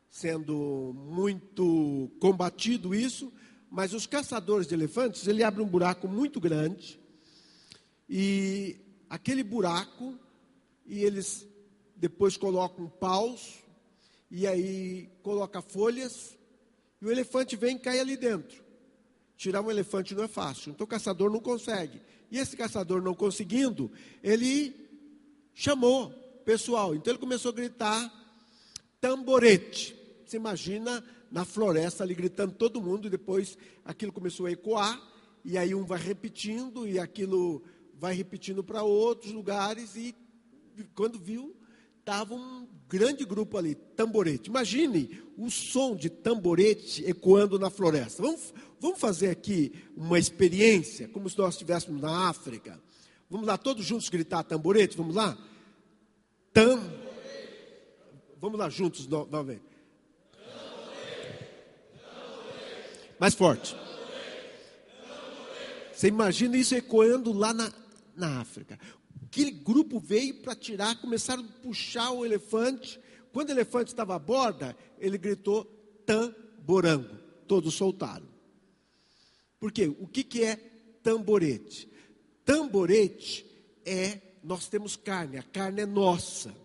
sendo muito combatido isso, mas os caçadores de elefantes, ele abre um buraco muito grande, e aquele buraco, e eles depois colocam paus, e aí coloca folhas, e o elefante vem e cai ali dentro. Tirar um elefante não é fácil, então o caçador não consegue. E esse caçador não conseguindo, ele chamou pessoal. Então ele começou a gritar, tamborete. Você imagina na floresta ali gritando todo mundo, e depois aquilo começou a ecoar, e aí um vai repetindo, e aquilo vai repetindo para outros lugares, e quando viu, estava um grande grupo ali, tamborete. Imagine o som de tamborete ecoando na floresta. Vamos fazer aqui uma experiência, como se nós estivéssemos na África. Vamos lá, todos juntos gritar tamborete, vamos lá? Vamos lá juntos, novamente. Mais forte. Você imagina isso ecoando lá na África. Aquele grupo veio para tirar, começaram a puxar o elefante. Quando o elefante estava à borda, ele gritou tamborango. Todos soltaram. Por quê? O que é tamborete? Tamborete nós temos carne, a carne é nossa.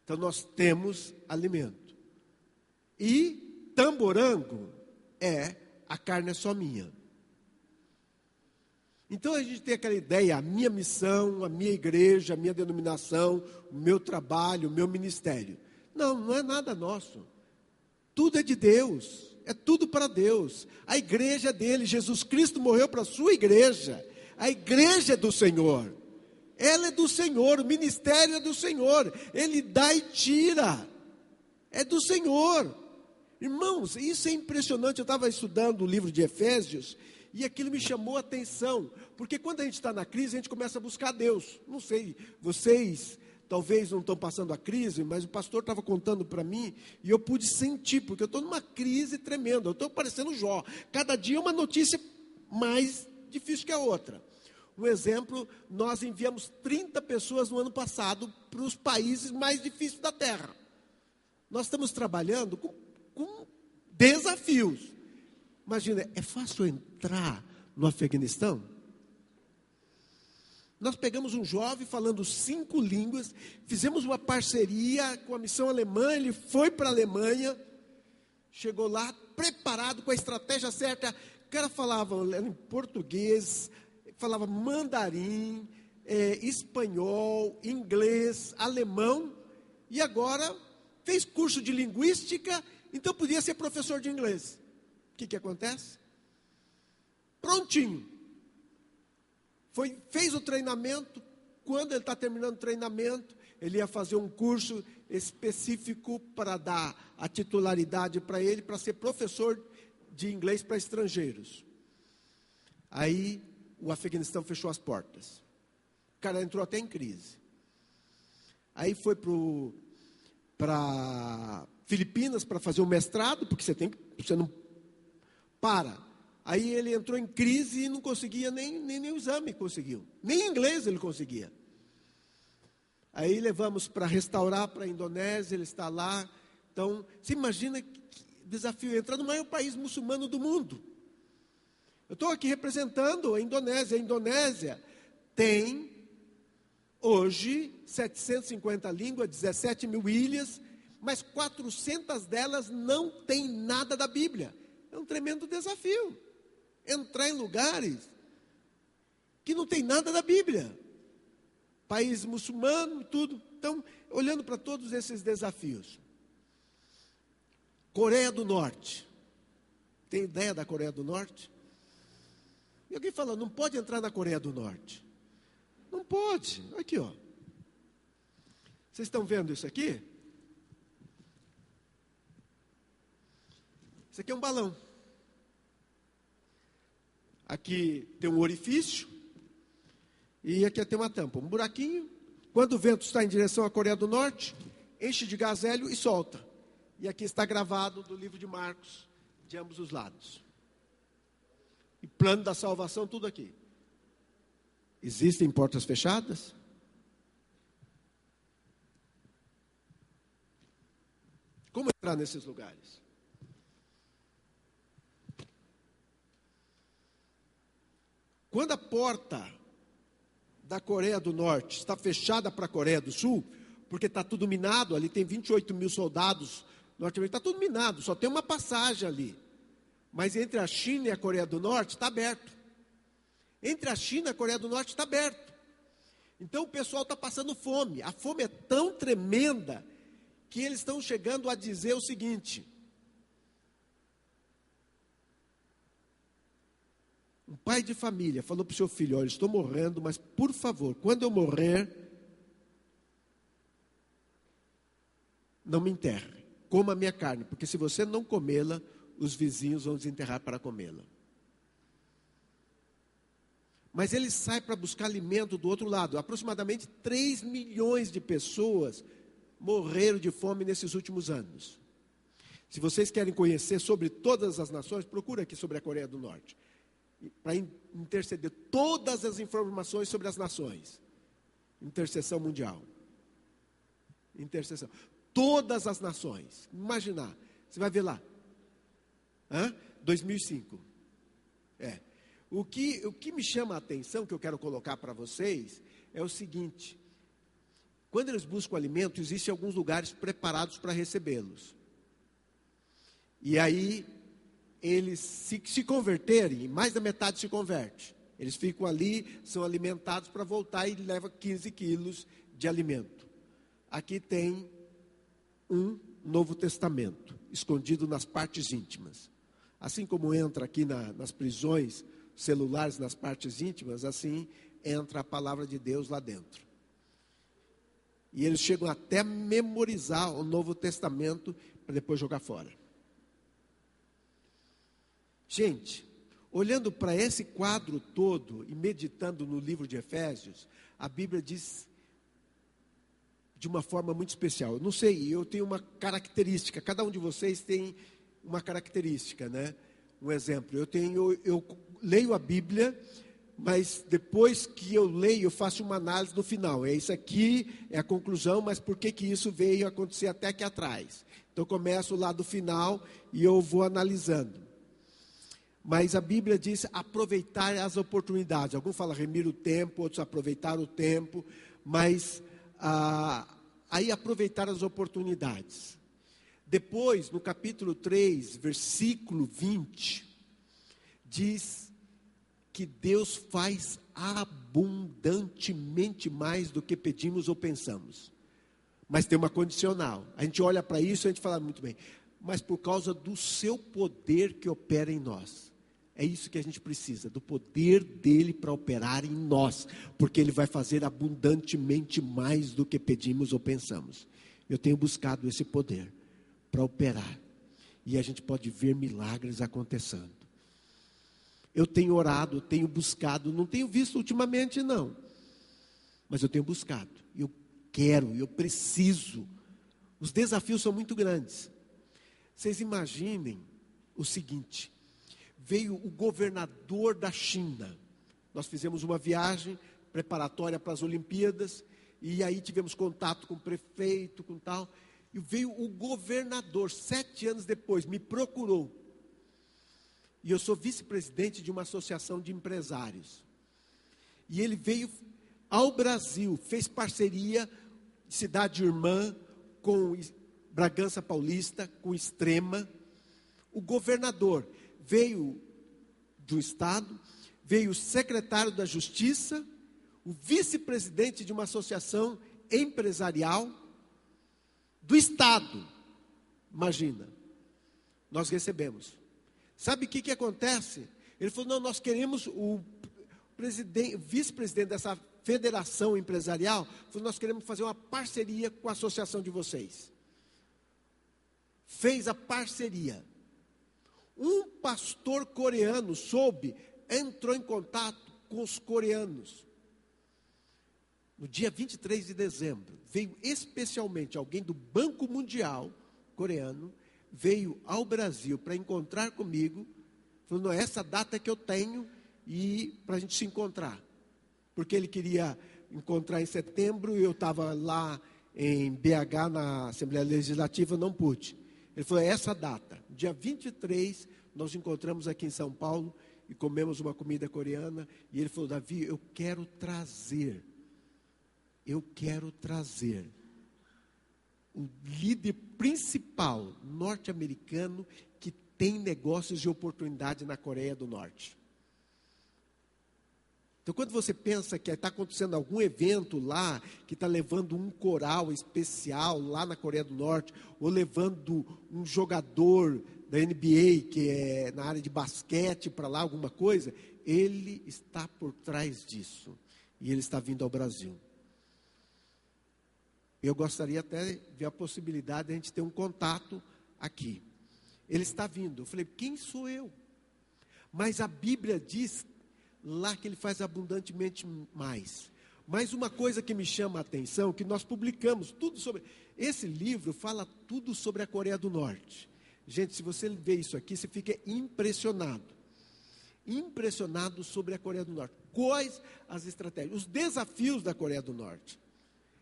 Então nós temos alimento. E tamborango a carne é só minha. Então a gente tem aquela ideia, a minha missão, a minha igreja, a minha denominação, o meu trabalho, o meu ministério. Não é nada nosso. Tudo é de Deus, é tudo para Deus. A igreja é dele, Jesus Cristo morreu para a sua igreja. A igreja é do Senhor. Ela é do Senhor, o ministério é do Senhor. Ele dá e tira. É do Senhor. Irmãos, isso é impressionante. Eu estava estudando o livro de Efésios e aquilo me chamou a atenção. Porque quando a gente está na crise, a gente começa a buscar Deus. Não sei, vocês talvez não estão passando a crise, mas o pastor estava contando para mim e eu pude sentir, porque eu estou numa crise tremenda. Eu estou parecendo Jó. Cada dia é uma notícia mais difícil que a outra. Um exemplo, nós enviamos 30 pessoas no ano passado para os países mais difíceis da terra. Nós estamos trabalhando com desafios. Imagina, é fácil entrar no Afeganistão? Nós pegamos um jovem falando 5 línguas, fizemos uma parceria com a missão alemã, ele foi para a Alemanha, chegou lá preparado com a estratégia certa. O cara falava em português, falava mandarim, espanhol, inglês, alemão, e agora fez curso de linguística, então podia ser professor de inglês. O que acontece? Prontinho. Fez o treinamento, quando ele está terminando o treinamento, ele ia fazer um curso específico para dar a titularidade para ele, para ser professor de inglês para estrangeiros. Aí o Afeganistão fechou as portas. O cara entrou até em crise. Aí foi para Filipinas para fazer um mestrado, porque você não para. Aí ele entrou em crise e não conseguia nem o exame conseguiu. Nem inglês ele conseguia. Aí levamos para restaurar para a Indonésia, ele está lá. Então, você imagina que desafio entrar no maior país muçulmano do mundo. Eu estou aqui representando a Indonésia. A Indonésia tem, hoje, 750 línguas, 17 mil ilhas, mas 400 delas não tem nada da Bíblia. É um tremendo desafio. Entrar em lugares que não tem nada da Bíblia. País muçulmano, tudo. Então, olhando para todos esses desafios. Coreia do Norte. Tem ideia da Coreia do Norte? E alguém fala, não pode entrar na Coreia do Norte. Não pode. Aqui, ó. Vocês estão vendo isso aqui? Isso aqui é um balão. Aqui tem um orifício. E aqui tem uma tampa, um buraquinho. Quando o vento está em direção à Coreia do Norte, enche de gás hélio e solta. E aqui está gravado do livro de Marcos, de ambos os lados. E plano da salvação, tudo aqui. Existem portas fechadas? Como entrar nesses lugares? Quando a porta da Coreia do Norte está fechada para a Coreia do Sul, porque está tudo minado, ali tem 28 mil soldados norte-americanos, está tudo minado, só tem uma passagem ali. Mas entre a China e a Coreia do Norte está aberto. Entre a China e a Coreia do Norte está aberto. Então o pessoal está passando fome. A fome é tão tremenda que eles estão chegando a dizer o seguinte: um pai de família falou para o seu filho, olha, estou morrendo, mas por favor, quando eu morrer, não me enterre, coma a minha carne, porque se você não comê-la, os vizinhos vão desenterrar para comê-la. Mas ele sai para buscar alimento do outro lado. Aproximadamente 3 milhões de pessoas morreram de fome nesses últimos anos. Se vocês querem conhecer sobre todas as nações, procura aqui sobre a Coreia do Norte. Para interceder todas as informações sobre as nações. Intercessão mundial. Intercessão. Todas as nações. Imaginar. Você vai ver lá. 2005. O que me chama a atenção, que eu quero colocar para vocês, é o seguinte. Quando eles buscam alimento, existem alguns lugares preparados para recebê-los. E aí, eles se converterem, mais da metade se converte. Eles ficam ali, são alimentados para voltar e levam 15 quilos de alimento. Aqui tem um Novo Testamento, escondido nas partes íntimas. Assim como entra aqui nas prisões celulares, nas partes íntimas, assim entra a palavra de Deus lá dentro. E eles chegam até a memorizar o Novo Testamento para depois jogar fora. Gente, olhando para esse quadro todo e meditando no livro de Efésios, a Bíblia diz de uma forma muito especial. Eu não sei, eu tenho uma característica, cada um de vocês tem uma característica, né? Um exemplo, eu leio a Bíblia, mas depois que eu leio, eu faço uma análise no final. Isso aqui é a conclusão, mas por que isso veio acontecer até aqui atrás? Então eu começo lá do final e eu vou analisando. Mas a Bíblia diz aproveitar as oportunidades. Alguns falam remir o tempo, outros aproveitar o tempo, mas aí aproveitar as oportunidades. Depois, no capítulo 3, versículo 20, diz que Deus faz abundantemente mais do que pedimos ou pensamos. Mas tem uma condicional. A gente olha para isso e a gente fala muito bem. Mas por causa do seu poder que opera em nós. É isso que a gente precisa, do poder dele para operar em nós, porque ele vai fazer abundantemente mais do que pedimos ou pensamos. Eu tenho buscado esse poder para operar, e a gente pode ver milagres acontecendo. Eu tenho orado, tenho buscado, não tenho visto ultimamente não, mas eu tenho buscado, eu quero, eu preciso. Os desafios são muito grandes. Vocês imaginem o seguinte: veio o governador da China, nós fizemos uma viagem preparatória para as Olimpíadas, e aí tivemos contato com o prefeito, com tal, e veio o governador, 7 anos depois, me procurou, e eu sou vice-presidente de uma associação de empresários, e ele veio ao Brasil, fez parceria, cidade irmã, com Bragança Paulista, com Extrema. O governador veio do estado, veio o secretário da Justiça, o vice-presidente de uma associação empresarial do estado. Imagina, nós recebemos. Sabe o que acontece? Ele falou: não, nós queremos o vice-presidente dessa federação empresarial, falou: nós queremos fazer uma parceria com a associação de vocês. Fez a parceria. Um pastor coreano soube, entrou em contato com os coreanos. No dia 23 de dezembro, veio especialmente alguém do Banco Mundial coreano, veio ao Brasil para encontrar comigo, falou: não, essa data é que eu tenho, e para a gente se encontrar. Porque ele queria encontrar em setembro, e eu estava lá em BH, na Assembleia Legislativa, não pude. Ele falou: é essa data, dia 23, nós encontramos aqui em São Paulo, e comemos uma comida coreana, e ele falou: Davi, eu quero trazer o líder principal norte-americano que tem negócios e oportunidade na Coreia do Norte. Então, quando você pensa que está acontecendo algum evento lá, que está levando um coral especial lá na Coreia do Norte, ou levando um jogador da NBA, que é na área de basquete, para lá, alguma coisa, ele está por trás disso, e ele está vindo ao Brasil. Eu gostaria até de ver a possibilidade de a gente ter um contato aqui. Ele está vindo. Eu falei: quem sou eu? Mas a Bíblia diz lá que ele faz abundantemente mais. Mas uma coisa que me chama a atenção, que nós publicamos tudo sobre... Esse livro fala tudo sobre a Coreia do Norte. Gente, se você vê isso aqui, você fica impressionado. Impressionado sobre a Coreia do Norte. Quais as estratégias, os desafios da Coreia do Norte.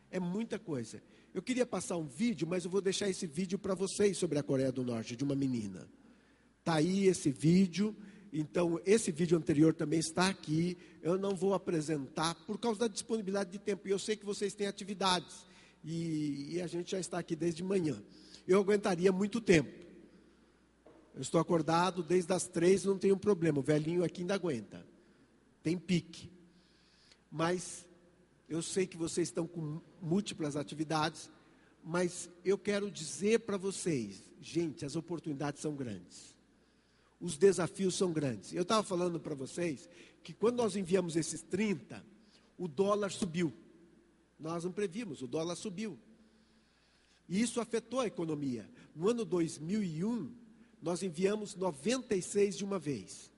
É muita coisa. Eu queria passar um vídeo, mas eu vou deixar esse vídeo para vocês sobre a Coreia do Norte, de uma menina. Está aí esse vídeo. Então, esse vídeo anterior também está aqui. Eu não vou apresentar por causa da disponibilidade de tempo. E eu sei que vocês têm atividades. E a gente já está aqui desde manhã. Eu aguentaria muito tempo. Eu estou acordado desde as 3, não tenho problema. O velhinho aqui ainda aguenta. Tem pique. Mas eu sei que vocês estão com múltiplas atividades. Mas eu quero dizer para vocês, gente, as oportunidades são grandes. Os desafios são grandes. Eu estava falando para vocês que quando nós enviamos esses 30, o dólar subiu. Nós não prevíamos, o dólar subiu. E isso afetou a economia. No ano 2001, nós enviamos 96 de uma vez.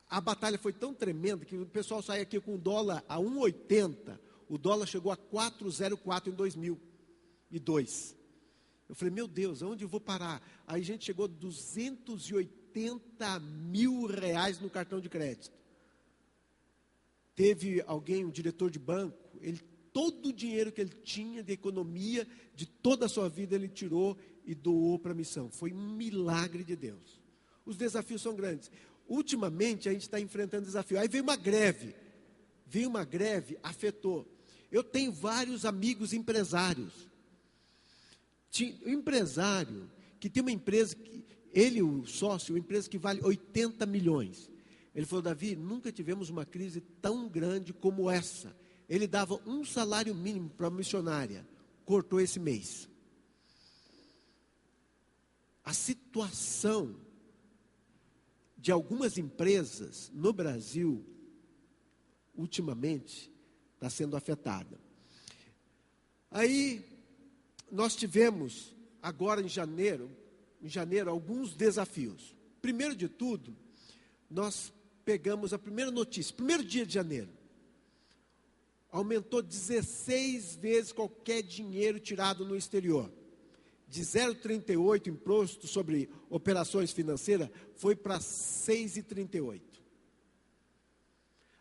A batalha foi tão tremenda que o pessoal saiu aqui com o dólar a 1,80. O dólar chegou a 4,04 em 2002. Eu falei: meu Deus, aonde eu vou parar? Aí a gente chegou a 280 mil reais no cartão de crédito. Teve alguém, um diretor de banco, todo o dinheiro que ele tinha de economia, de toda a sua vida, ele tirou e doou para a missão. Foi um milagre de Deus. Os desafios são grandes. Ultimamente a gente está enfrentando desafio. Aí veio uma greve. Afetou. Eu tenho vários amigos empresários. Um empresário que tem uma empresa, ele, o sócio, uma empresa que vale 80 milhões. Ele falou: Davi, nunca tivemos uma crise tão grande como essa. Ele dava um salário mínimo para a missionária, cortou esse mês. A situação de algumas empresas no Brasil, ultimamente, está sendo afetada. Aí, nós tivemos, agora em janeiro, alguns desafios. Primeiro de tudo, nós pegamos a primeira notícia, primeiro dia de janeiro. Aumentou 16 vezes qualquer dinheiro tirado no exterior. De 0,38 imposto sobre operações financeiras, foi para 6,38.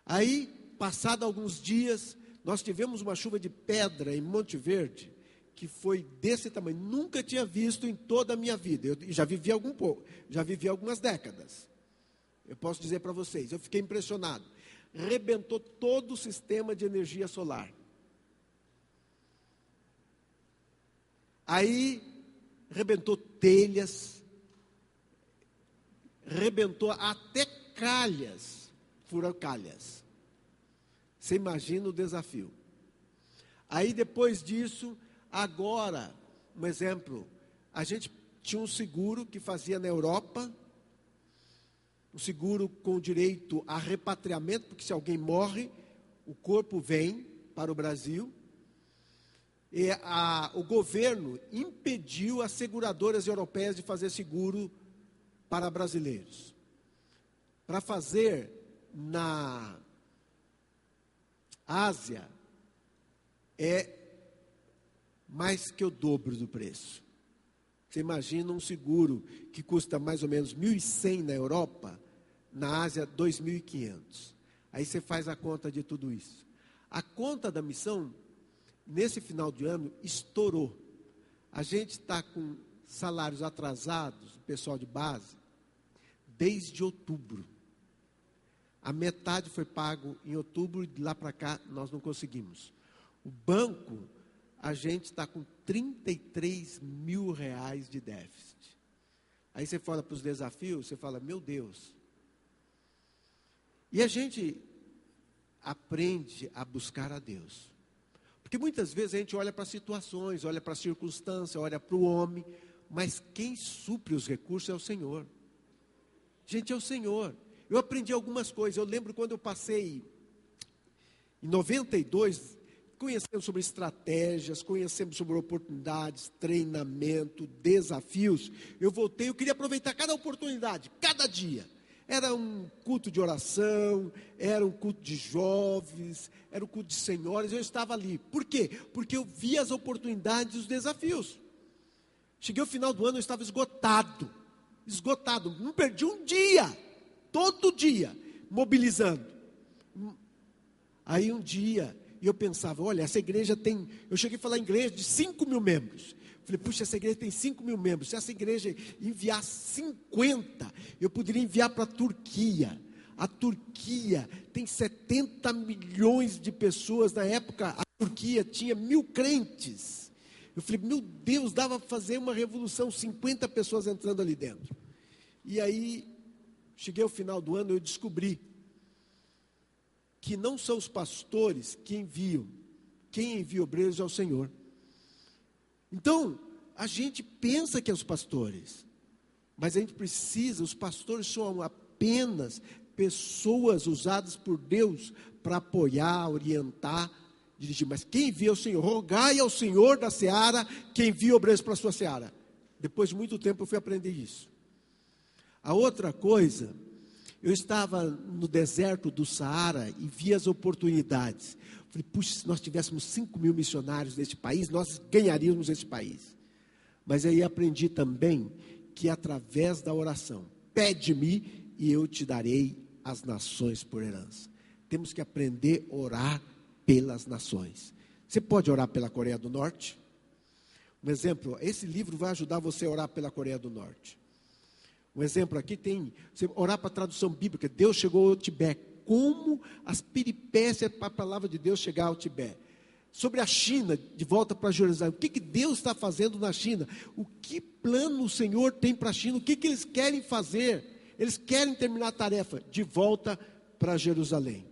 Aí, passado alguns dias, nós tivemos uma chuva de pedra em Monte Verde, que foi desse tamanho. Nunca tinha visto em toda a minha vida. Eu já vivi algumas décadas. Eu posso dizer para vocês, eu fiquei impressionado. Rebentou todo o sistema de energia solar. Aí, rebentou telhas, rebentou até calhas, furou calhas. Você imagina o desafio. Aí, depois disso, agora, um exemplo, a gente tinha um seguro que fazia na Europa, um seguro com direito a repatriamento, porque se alguém morre, o corpo vem para o Brasil. E o governo impediu as seguradoras europeias de fazer seguro para brasileiros. Para fazer na Ásia, é mais que o dobro do preço. Você imagina um seguro que custa mais ou menos 1.100 na Europa, na Ásia 2.500. Aí você faz a conta de tudo isso. A conta da missão, nesse final de ano, estourou. A gente está com salários atrasados, o pessoal de base, desde outubro. A metade foi pago em outubro e de lá para cá nós não conseguimos. O banco, a gente está com 33 mil reais de déficit. Aí você fala para os desafios, você fala, meu Deus. E a gente aprende a buscar a Deus. Porque muitas vezes a gente olha para situações, olha para circunstâncias, olha para o homem, mas quem supre os recursos é o Senhor. Gente, é o Senhor. Eu aprendi algumas coisas. Eu lembro quando eu passei, em 92, conhecemos sobre estratégias, conhecemos sobre oportunidades, treinamento, desafios. Eu voltei, eu queria aproveitar cada oportunidade, cada dia. Era um culto de oração, era um culto de jovens, era um culto de senhores, eu estava ali. Por quê? Porque eu via as oportunidades e os desafios. Cheguei ao final do ano, eu estava esgotado, não perdi um dia, todo dia, mobilizando. Aí um dia, eu pensava, olha, essa igreja tem, eu cheguei a falar em igreja de 5 mil membros. Falei, puxa, essa igreja tem 5 mil membros. Se essa igreja enviar 50, eu poderia enviar para a Turquia. A Turquia tem 70 milhões de pessoas. Na época, a Turquia tinha 1.000 crentes. Eu falei, meu Deus, dava para fazer uma revolução, 50 pessoas entrando ali dentro. E aí, cheguei ao final do ano, eu descobri que não são os pastores que enviam. Quem envia obreiros é o Senhor. Então, a gente pensa que é os pastores, mas a gente precisa, os pastores são apenas pessoas usadas por Deus para apoiar, orientar, dirigir. Mas quem envia é o Senhor. Rogai ao Senhor da seara, quem envia obreiros para a sua seara. Depois de muito tempo eu fui aprender isso. A outra coisa, eu estava no deserto do Saara e vi as oportunidades. Falei, puxa, se nós tivéssemos 5 mil missionários neste país, nós ganharíamos esse país. Mas aí aprendi também que através da oração, pede-me e eu te darei as nações por herança. Temos que aprender a orar pelas nações. Você pode orar pela Coreia do Norte? Um exemplo, esse livro vai ajudar você a orar pela Coreia do Norte. Um exemplo aqui tem, você orar para a tradução bíblica, Deus chegou ao Tibete. Como as peripécias para a palavra de Deus chegar ao Tibete. Sobre a China, de volta para Jerusalém. O que Deus está fazendo na China? O que plano o Senhor tem para a China? O que eles querem fazer? Eles querem terminar a tarefa de volta para Jerusalém.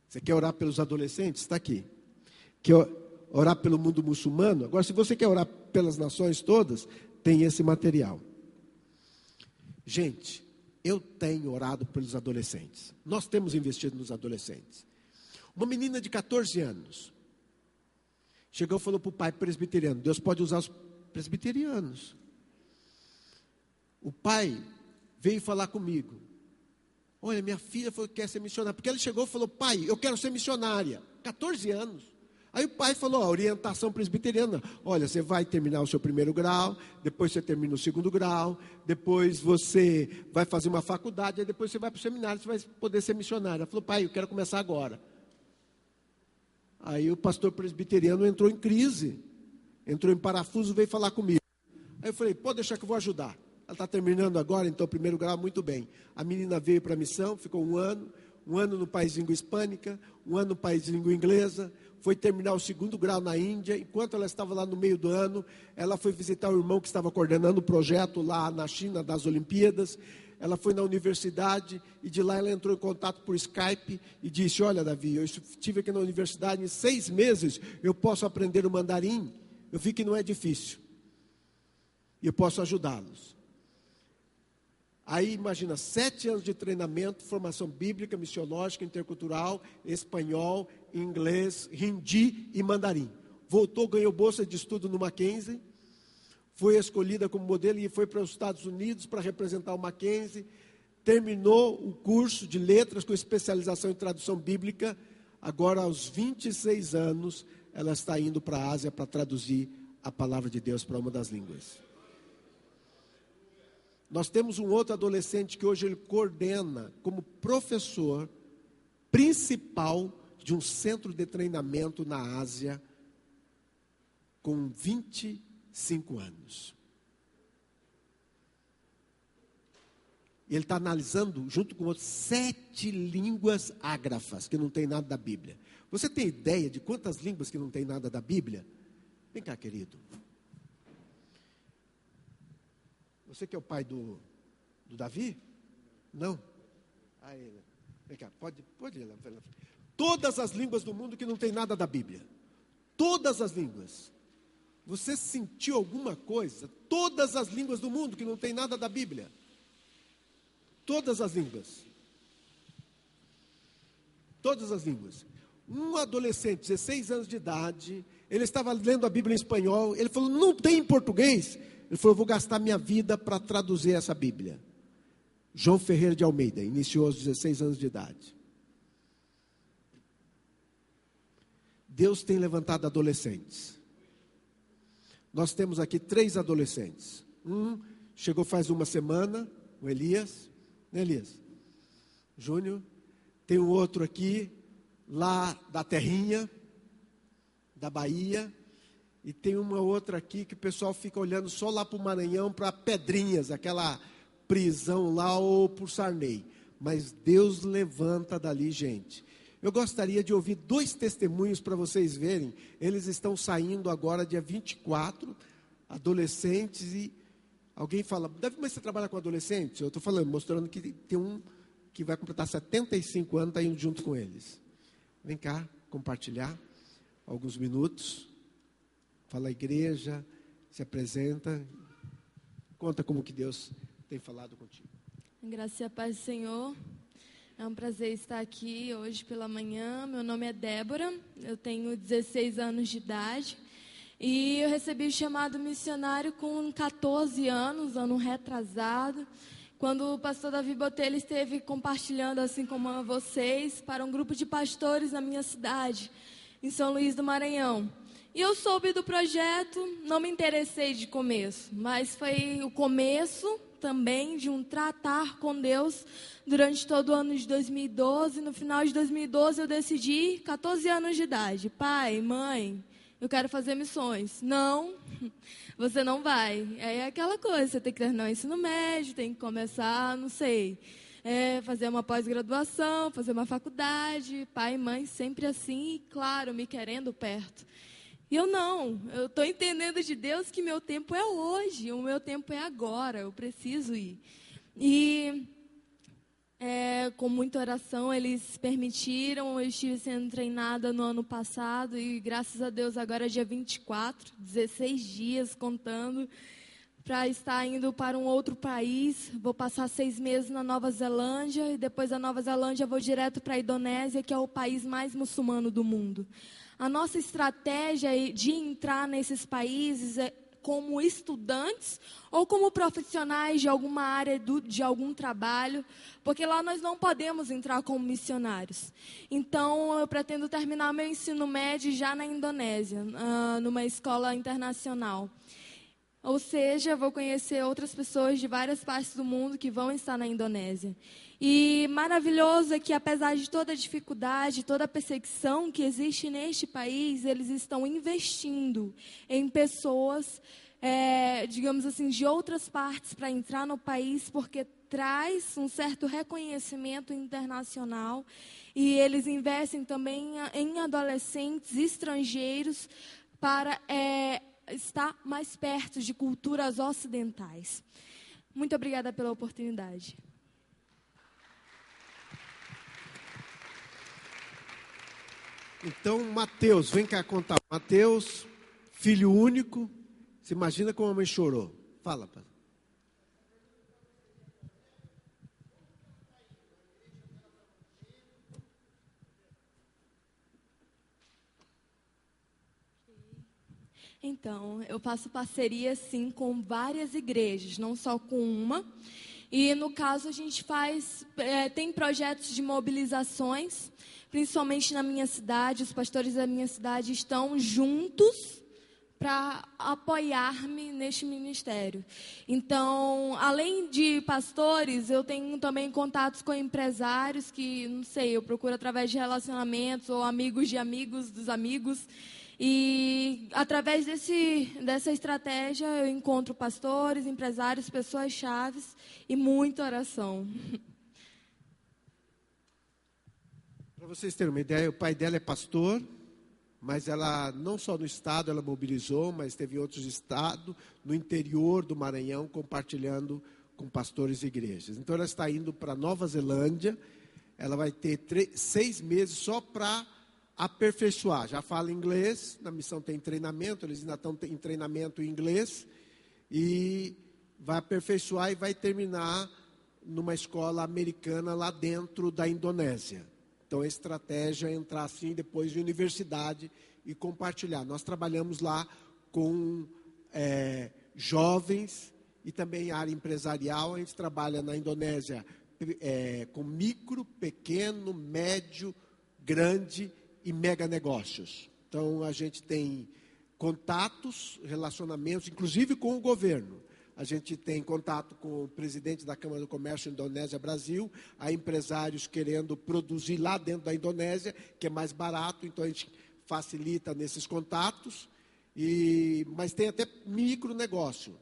Você quer orar pelos adolescentes? Está aqui. Quer orar pelo mundo muçulmano? Agora, se você quer orar pelas nações todas, tem esse material. Gente, eu tenho orado pelos adolescentes. Nós temos investido nos adolescentes. Uma menina de 14 anos chegou e falou para o pai presbiteriano: Deus pode usar os presbiterianos. O pai veio falar comigo: olha, minha filha falou que quer ser missionária. Porque ele chegou e falou: pai, eu quero ser missionária. 14 anos. Aí o pai falou: a orientação presbiteriana, olha, você vai terminar o seu primeiro grau, depois você termina o segundo grau, depois você vai fazer uma faculdade, aí depois você vai para o seminário, você vai poder ser missionária. Ela falou: pai, eu quero começar agora. Aí o pastor presbiteriano entrou em crise, entrou em parafuso, veio falar comigo. Aí eu falei: pode deixar que eu vou ajudar. Ela está terminando agora, então, o primeiro grau, muito bem. A menina veio para a missão, ficou um ano no país de língua hispânica, um ano no país de língua inglesa, foi terminar o segundo grau na Índia. Enquanto ela estava lá no meio do ano, ela foi visitar o irmão que estava coordenando o projeto lá na China, das Olimpíadas. Ela foi na universidade e de lá ela entrou em contato por Skype e disse: olha, Davi, eu estive aqui na universidade, em 6 meses eu posso aprender o mandarim. Eu vi que não é difícil e eu posso ajudá-los. Aí imagina, 7 anos de treinamento, formação bíblica, missionológica, intercultural, espanhol, inglês, hindi e mandarim. Voltou, ganhou bolsa de estudo no Mackenzie, foi escolhida como modelo e foi para os Estados Unidos para representar o Mackenzie. Terminou o curso de letras com especialização em tradução bíblica. Agora, aos 26 anos, ela está indo para a Ásia para traduzir a palavra de Deus para uma das línguas. Nós temos um outro adolescente que hoje ele coordena como professor principal de um centro de treinamento na Ásia, com 25 anos. E ele está analisando, junto com outros, 7 línguas ágrafas, que não tem nada da Bíblia. Você tem ideia de quantas línguas que não tem nada da Bíblia? Vem cá, querido. Você que é o pai do Davi? Não? Ah, ele. Vem cá, pode ir lá. Todas as línguas do mundo que não tem nada da Bíblia. Todas as línguas. Você sentiu alguma coisa? Todas as línguas do mundo que não tem nada da Bíblia. Todas as línguas. Todas as línguas. Um adolescente, 16 anos de idade, ele estava lendo a Bíblia em espanhol, ele falou: não tem em português. Ele falou: vou gastar minha vida para traduzir essa Bíblia. João Ferreira de Almeida, iniciou aos 16 anos de idade. Deus tem levantado adolescentes. Nós temos aqui 3 adolescentes. Um chegou faz uma semana, o Elias. Né, Elias? Júnior. Tem um outro aqui, lá da terrinha, da Bahia. E tem uma outra aqui que o pessoal fica olhando só lá para o Maranhão, para Pedrinhas, aquela prisão lá, ou por Sarney. Mas Deus levanta dali gente. Eu gostaria de ouvir 2 testemunhos para vocês verem. Eles estão saindo agora dia 24, adolescentes, e alguém fala: Davi, mas você trabalha com adolescentes? Eu estou falando, mostrando que tem um que vai completar 75 anos, está indo junto com eles. Vem cá, compartilhar alguns minutos. Fala, igreja, se apresenta, conta como que Deus tem falado contigo. Graças e a paz do Senhor. É um prazer estar aqui hoje pela manhã. Meu nome é Débora, eu tenho 16 anos de idade e eu recebi o chamado missionário com 14 anos, ano retrasado, quando o pastor Davi Botelho esteve compartilhando, assim como vocês, para um grupo de pastores na minha cidade, em São Luís do Maranhão. E eu soube do projeto, não me interessei de começo, mas foi o começo também de um tratar com Deus durante todo o ano de 2012. No final de 2012 eu decidi, 14 anos de idade: pai, mãe, eu quero fazer missões. Não, você não vai. É aquela coisa, você tem que terminar o ensino médio, tem que começar, não sei, fazer uma pós-graduação, fazer uma faculdade. Pai e mãe sempre assim, e claro, me querendo perto. E eu estou entendendo de Deus que meu tempo é hoje, o meu tempo é agora, eu preciso ir. E com muita oração eles permitiram, eu estive sendo treinada no ano passado e graças a Deus agora é dia 24, 16 dias contando, para estar indo para um outro país. Vou passar 6 meses na Nova Zelândia e depois da Nova Zelândia vou direto para a Indonésia, que é o país mais muçulmano do mundo. A nossa estratégia de entrar nesses países é como estudantes ou como profissionais de alguma área, de algum trabalho, porque lá nós não podemos entrar como missionários. Então, eu pretendo terminar meu ensino médio já na Indonésia, numa escola internacional. Ou seja, vou conhecer outras pessoas de várias partes do mundo que vão estar na Indonésia. E maravilhoso é que, apesar de toda a dificuldade, toda a perseguição que existe neste país, eles estão investindo em pessoas, digamos assim, de outras partes para entrar no país, porque traz um certo reconhecimento internacional. E eles investem também em adolescentes estrangeiros para estar mais perto de culturas ocidentais. Muito obrigada pela oportunidade. Então, Mateus, vem cá contar. Mateus, filho único, você imagina como a mãe chorou. Fala, pai. Então, eu faço parceria, sim, com várias igrejas, não só com uma. E, no caso, a gente tem projetos de mobilizações, principalmente na minha cidade. Os pastores da minha cidade estão juntos para apoiar-me neste ministério. Então, além de pastores, eu tenho também contatos com empresários que, não sei, eu procuro através de relacionamentos ou amigos de amigos dos amigos. E através dessa estratégia eu encontro pastores, empresários, pessoas chaves e muita oração. Para vocês terem uma ideia, o pai dela é pastor, mas ela não só no estado ela mobilizou, mas teve outros estados no interior do Maranhão compartilhando com pastores e igrejas. Então ela está indo para Nova Zelândia, ela vai ter 6 meses só para aperfeiçoar. Já fala inglês, na missão tem treinamento, eles ainda estão em treinamento em inglês, e vai aperfeiçoar e vai terminar numa escola americana lá dentro da Indonésia. Então a estratégia é entrar assim depois de universidade e compartilhar. Nós trabalhamos lá com jovens e também área empresarial. A gente trabalha na Indonésia com micro, pequeno, médio, grande e mega negócios. Então, a gente tem contatos, relacionamentos, inclusive com o governo. A gente tem contato com o presidente da Câmara do Comércio Indonésia Brasil, há empresários querendo produzir lá dentro da Indonésia, que é mais barato, então a gente facilita nesses contatos, mas tem até micronegócio.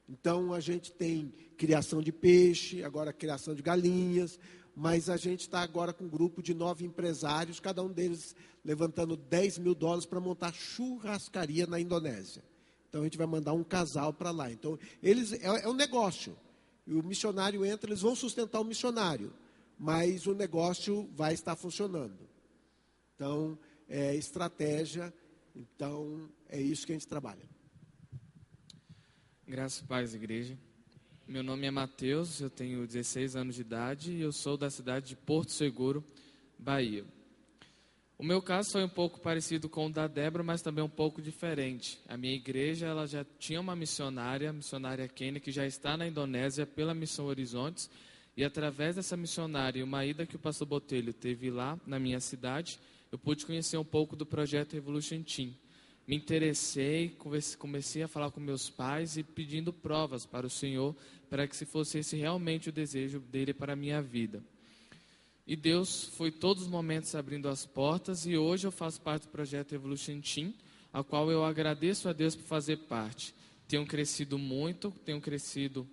Então, a gente tem criação de peixe, agora criação de galinhas, mas a gente está agora com um grupo de 9 empresários, cada um deles levantando $10 mil para montar churrascaria na Indonésia. Então, a gente vai mandar um casal para lá. Então, é um negócio. E o missionário entra, eles vão sustentar o missionário, mas o negócio vai estar funcionando. Então, é estratégia. Então, é isso que a gente trabalha. Graças a Paz, igreja. Meu nome é Mateus, eu tenho 16 anos de idade e eu sou da cidade de Porto Seguro, Bahia. O meu caso foi um pouco parecido com o da Débora, mas também um pouco diferente. A minha igreja ela já tinha uma missionária, a missionária Kênia, que já está na Indonésia pela Missão Horizontes. E através dessa missionária e uma ida que o pastor Botelho teve lá na minha cidade, eu pude conhecer um pouco do projeto Revolution Team. Me interessei, comecei a falar com meus pais e pedindo provas para o Senhor, para que se fosse esse realmente o desejo dele para a minha vida. E Deus foi todos os momentos abrindo as portas, e hoje eu faço parte do projeto Evolution Team, a qual eu agradeço a Deus por fazer parte. Tenho crescido muito, tenho crescido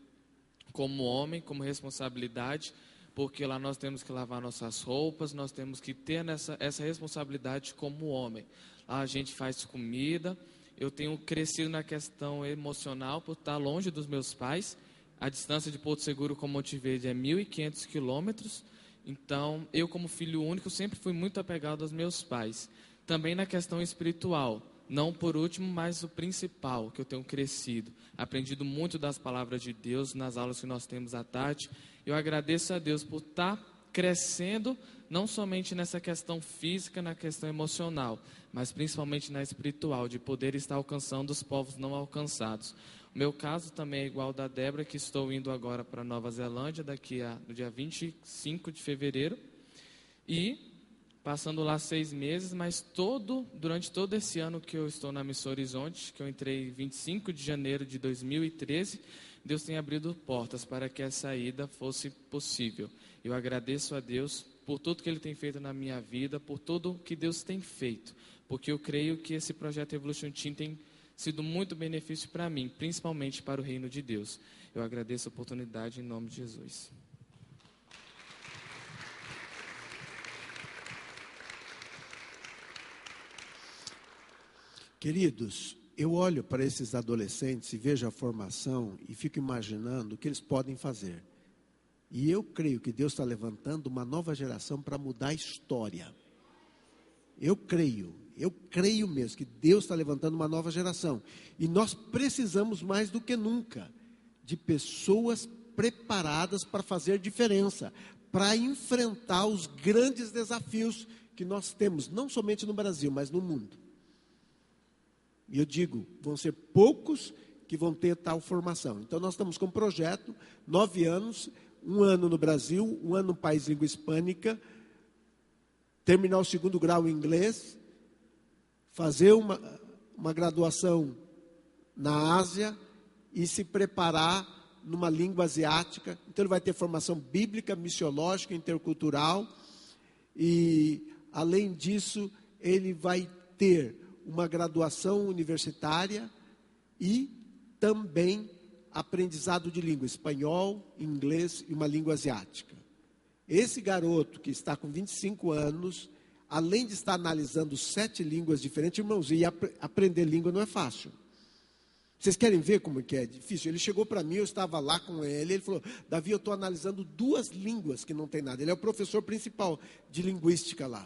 como homem, como responsabilidade, porque lá nós temos que lavar nossas roupas, nós temos que ter essa responsabilidade como homem. Lá a gente faz comida, eu tenho crescido na questão emocional por estar longe dos meus pais. A distância de Porto Seguro com Monte Verde é 1.500 quilômetros, então eu como filho único sempre fui muito apegado aos meus pais. Também na questão espiritual, Não por último, mas o principal, que eu tenho crescido, aprendido muito das palavras de Deus nas aulas que nós temos à tarde. Eu agradeço a Deus por estar crescendo, não somente nessa questão física, na questão emocional, mas principalmente na espiritual, de poder estar alcançando os povos não alcançados. O meu caso também é igual ao da Débora, que estou indo agora para Nova Zelândia, no dia 25 de fevereiro, e passando lá 6 meses, mas durante todo esse ano que eu estou na Missão Horizonte, que eu entrei 25 de janeiro de 2013, Deus tem abrido portas para que essa ida fosse possível. Eu agradeço a Deus por tudo que Ele tem feito na minha vida, por tudo que Deus tem feito, porque eu creio que esse projeto Evolution Team tem sido muito benefício para mim, principalmente para o reino de Deus. Eu agradeço a oportunidade em nome de Jesus. Queridos, eu olho para esses adolescentes e vejo a formação e fico imaginando o que eles podem fazer. E eu creio que Deus está levantando uma nova geração para mudar a história. Eu creio mesmo que Deus está levantando uma nova geração. E nós precisamos mais do que nunca de pessoas preparadas para fazer diferença, para enfrentar os grandes desafios que nós temos, não somente no Brasil, mas no mundo. E eu digo, vão ser poucos que vão ter tal formação. Então nós estamos com um projeto, 9 anos, 1 ano no Brasil, 1 ano no país de língua hispânica, terminar o 2º grau em inglês, fazer uma graduação na Ásia e se preparar numa língua asiática. Então ele vai ter formação bíblica, missiológica, intercultural e, além disso, ele vai ter uma graduação universitária e também aprendizado de língua, espanhol, inglês e uma língua asiática. Esse garoto que está com 25 anos, além de estar analisando 7 línguas diferentes, irmãos, e aprender língua não é fácil. Vocês querem ver como que é difícil? Ele chegou para mim, eu estava lá com ele falou, Davi, eu estou analisando 2 línguas que não tem nada. Ele é o professor principal de linguística lá.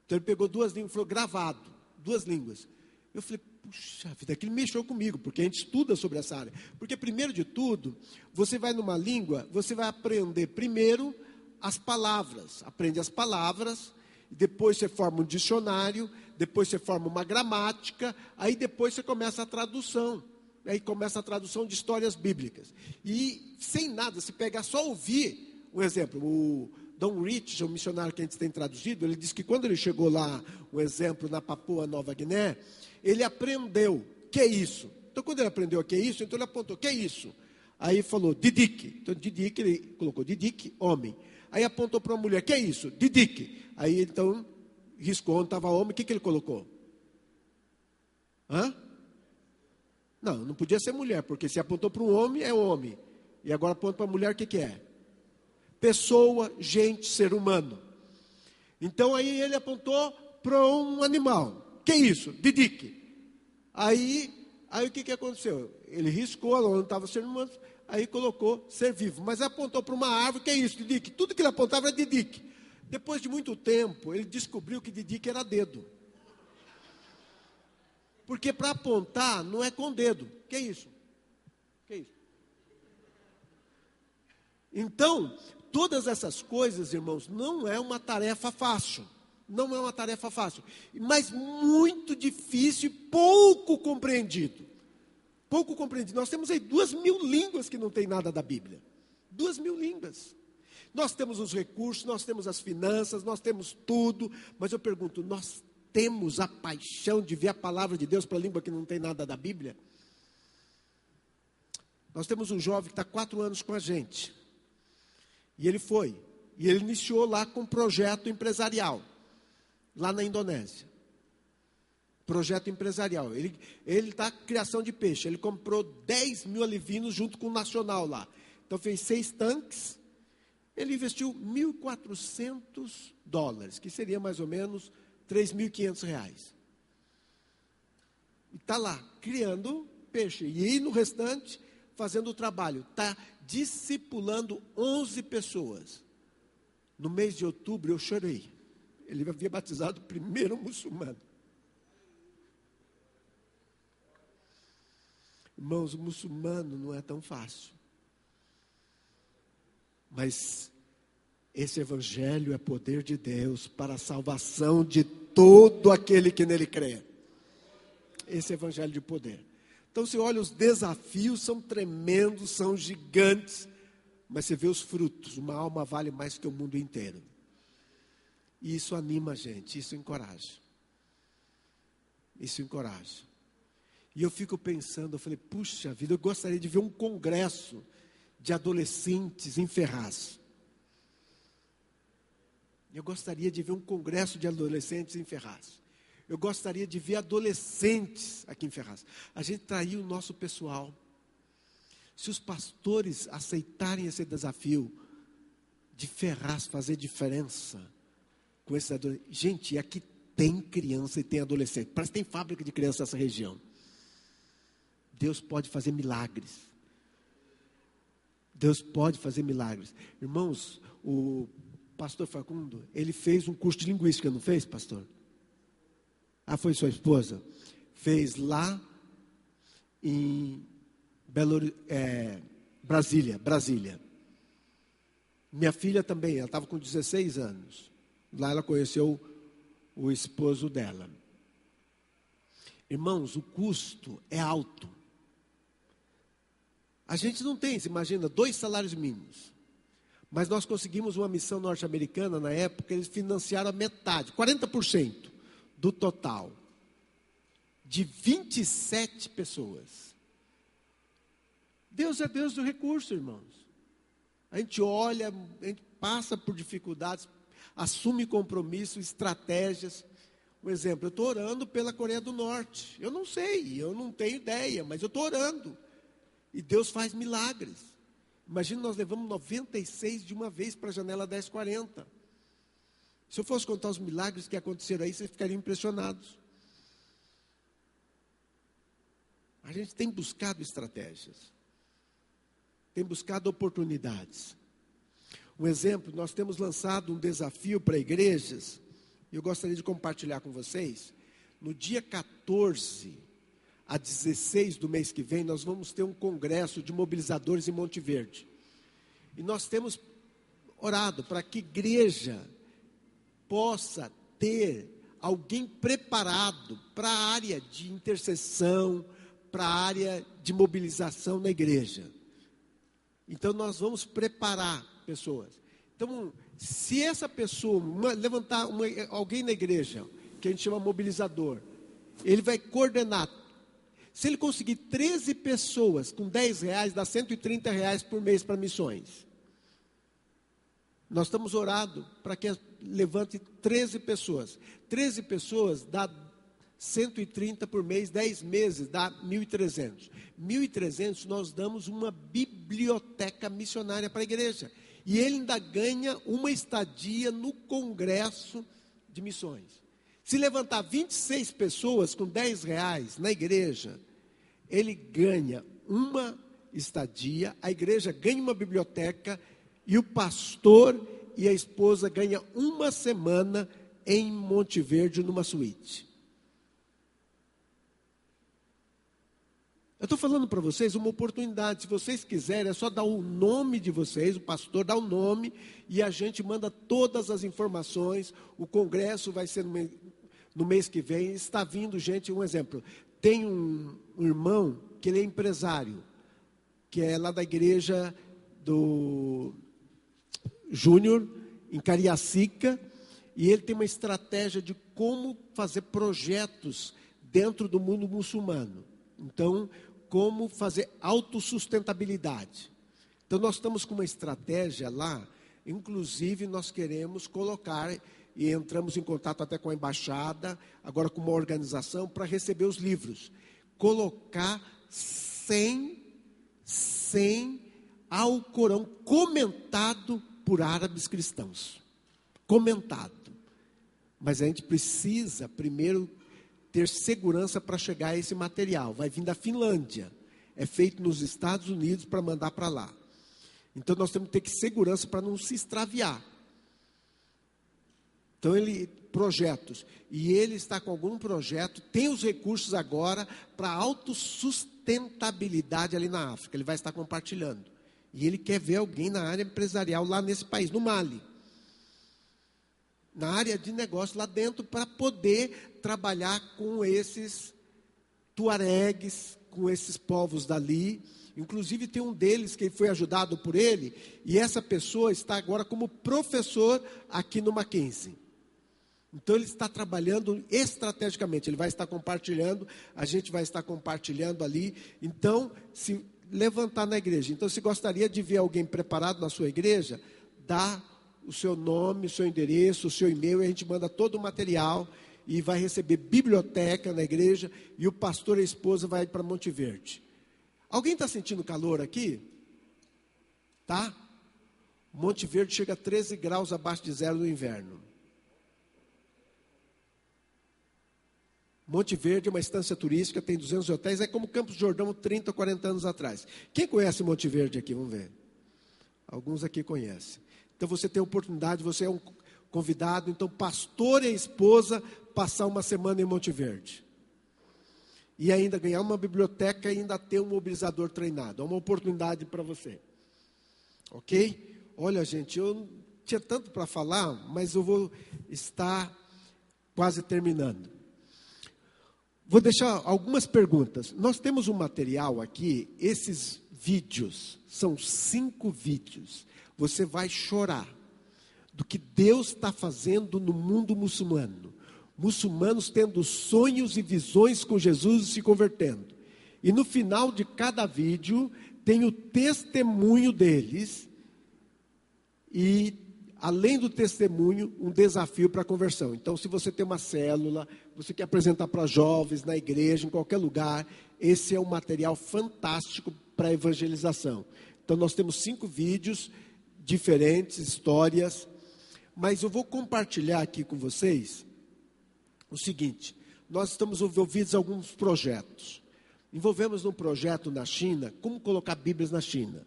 Então ele pegou 2 línguas, falou, gravado, 2 línguas. Eu falei, puxa vida, aquilo mexeu comigo, porque a gente estuda sobre essa área. Porque, primeiro de tudo, você vai numa língua, você vai aprender primeiro as palavras. Aprende as palavras, depois você forma um dicionário, depois você forma uma gramática, aí depois você começa a tradução. Aí começa a tradução de histórias bíblicas. E, sem nada, se pegar só ouvir, um exemplo, o Don Rich, um missionário que a gente tem traduzido, ele disse que quando ele chegou lá, um exemplo, na Papua Nova Guiné, ele aprendeu, o que é isso? Então, quando ele aprendeu o que é isso, então ele apontou, o que é isso? Aí falou, Didik. Então, Didik, ele colocou Didik, homem. Aí apontou para uma mulher, o que é isso? Didik. Aí, então, riscou onde estava homem, o que ele colocou? Não podia ser mulher, porque se apontou para um homem, é homem. E agora aponta para a mulher, o que é? Pessoa, gente, ser humano. Então, aí ele apontou para um animal. Que é isso? Didik. Aí o que aconteceu? Ele riscou, não estava ser humano, aí colocou ser vivo. Mas apontou para uma árvore, que é isso? Didik. Tudo que ele apontava era Didik. Depois de muito tempo, ele descobriu que Didik era dedo. Porque para apontar não é com dedo. Que é isso? Que é isso? Então, todas essas coisas, irmãos, não é uma tarefa fácil. Não é uma tarefa fácil, mas muito difícil e pouco compreendido. Pouco compreendido. Nós temos aí 2.000 línguas que não tem nada da Bíblia. 2.000 línguas. Nós temos os recursos, nós temos as finanças, nós temos tudo. Mas eu pergunto, nós temos a paixão de ver a palavra de Deus para a língua que não tem nada da Bíblia? Nós temos um jovem que está 4 anos com a gente. E ele foi. E ele iniciou lá com um projeto empresarial. Lá na Indonésia. Projeto empresarial. Ele está criação de peixe. Ele comprou 10.000 alevinos junto com o nacional lá. Então fez 6 tanques. Ele investiu $1.400, que seria mais ou menos R$3.500. E está lá, criando peixe. E aí no restante, fazendo o trabalho. Está discipulando 11 pessoas. No mês de outubro eu chorei. Ele havia batizado o primeiro muçulmano. Irmãos, o muçulmano não é tão fácil. Mas esse evangelho é poder de Deus para a salvação de todo aquele que nele crê. Esse evangelho de poder. Então você olha, os desafios são tremendos, são gigantes, mas você vê os frutos. Uma alma vale mais que o mundo inteiro. E isso anima a gente, isso encoraja. Isso encoraja. E eu fico pensando, eu falei, puxa vida, eu gostaria de ver um congresso de adolescentes em Ferraz. Eu gostaria de ver um congresso de adolescentes em Ferraz. Eu gostaria de ver adolescentes aqui em Ferraz. A gente traiu o nosso pessoal. Se os pastores aceitarem esse desafio de Ferraz fazer diferença com esses adolescentes. Gente, aqui tem criança e tem adolescente. Parece que tem fábrica de criança nessa região. Deus pode fazer milagres. Deus pode fazer milagres. Irmãos, o pastor Facundo, ele fez um curso de linguística, não fez, pastor? Ah, foi sua esposa? Fez lá em Brasília. Minha filha também, ela estava com 16 anos. Lá ela conheceu o esposo dela. Irmãos, o custo é alto. A gente não tem, você imagina, 2 salários mínimos. Mas nós conseguimos uma missão norte-americana, na época, eles financiaram a metade, 40% do total, de 27 pessoas. Deus é Deus do recurso, irmãos. A gente olha, a gente passa por dificuldades, assume compromisso, estratégias. Um exemplo, eu estou orando pela Coreia do Norte. Eu não sei, eu não tenho ideia, mas eu estou orando. E Deus faz milagres. Imagina, nós levamos 96 de uma vez para a janela 1040. Se eu fosse contar os milagres que aconteceram aí, vocês ficariam impressionados. A gente tem buscado estratégias. Tem buscado oportunidades. Um exemplo, nós temos lançado um desafio para igrejas. Eu gostaria de compartilhar com vocês. No dia 14 a 16 do mês que vem, nós vamos ter um congresso de mobilizadores em Monte Verde. E nós temos orado para que a igreja possa ter alguém preparado para a área de intercessão, para a área de mobilização na igreja. Então nós vamos preparar pessoas. Então, se essa pessoa levantar alguém na igreja, que a gente chama mobilizador, ele vai coordenar. Se ele conseguir 13 pessoas com R$10, dá R$130 por mês para missões. Nós estamos orando para que levante 13 pessoas. 13 pessoas dá 130 por mês, 10 meses dá 1.300. 1.300 nós damos uma biblioteca missionária para a igreja. E ele ainda ganha uma estadia no congresso de missões. Se levantar 26 pessoas com R$10 na igreja, ele ganha uma estadia, a igreja ganha uma biblioteca e o pastor e a esposa ganham uma semana em Monte Verde numa suíte. Eu estou falando para vocês uma oportunidade. Se vocês quiserem, é só dar o nome de vocês, o pastor dá o nome e a gente manda todas as informações. O congresso vai ser no mês que vem. Está vindo gente, um exemplo. Tem um irmão que ele é empresário, que é lá da igreja do Júnior, em Cariacica, e ele tem uma estratégia de como fazer projetos dentro do mundo muçulmano. Então, como fazer autossustentabilidade. Então, nós estamos com uma estratégia lá, inclusive nós queremos colocar, e entramos em contato até com a embaixada, agora com uma organização, para receber os livros. Colocar 100 ao Corão comentado por árabes cristãos. Comentado. Mas a gente precisa, primeiro, ter segurança para chegar a esse material. Vai vir da Finlândia. É feito nos Estados Unidos para mandar para lá. Então nós temos que ter segurança para não se extraviar. Então, projetos. E ele está com algum projeto, tem os recursos agora para autossustentabilidade ali na África. Ele vai estar compartilhando. E ele quer ver alguém na área empresarial lá nesse país, no Mali. Na área de negócio lá dentro, para poder trabalhar com esses tuaregues, com esses povos dali. Inclusive tem um deles que foi ajudado por ele, e essa pessoa está agora como professor aqui no Mackenzie. Então ele está trabalhando estrategicamente, ele vai estar compartilhando, a gente vai estar compartilhando ali. Então, se levantar na igreja. Então, se gostaria de ver alguém preparado na sua igreja, dá o seu nome, o seu endereço, o seu e-mail, e a gente manda todo o material e vai receber biblioteca na igreja, e o pastor e a esposa vai para Monte Verde. Alguém está sentindo calor aqui? Tá? Monte Verde chega a 13 graus abaixo de zero no inverno. Monte Verde é uma estância turística, tem 200 hotéis, é como Campos do Jordão 30, 40 anos atrás. Quem conhece Monte Verde aqui? Vamos ver. Alguns aqui conhecem. Então você tem a oportunidade, você é um convidado, então pastor e a esposa passar uma semana em Monte Verde. E ainda ganhar uma biblioteca e ainda ter um mobilizador treinado. É uma oportunidade para você. Ok? Olha, gente, eu não tinha tanto para falar, mas eu vou estar quase terminando. Vou deixar algumas perguntas. Nós temos um material aqui, esses vídeos, são 5 vídeos. Você vai chorar do que Deus está fazendo no mundo muçulmano. Muçulmanos tendo sonhos e visões com Jesus e se convertendo. E no final de cada vídeo tem o testemunho deles. E além do testemunho, um desafio para a conversão. Então, se você tem uma célula, você quer apresentar para jovens, na igreja, em qualquer lugar, esse é um material fantástico para a evangelização. Então, nós temos 5 vídeos diferentes, histórias, mas eu vou compartilhar aqui com vocês o seguinte: nós estamos envolvidos em alguns projetos. Envolvemos num projeto na China, como colocar Bíblias na China.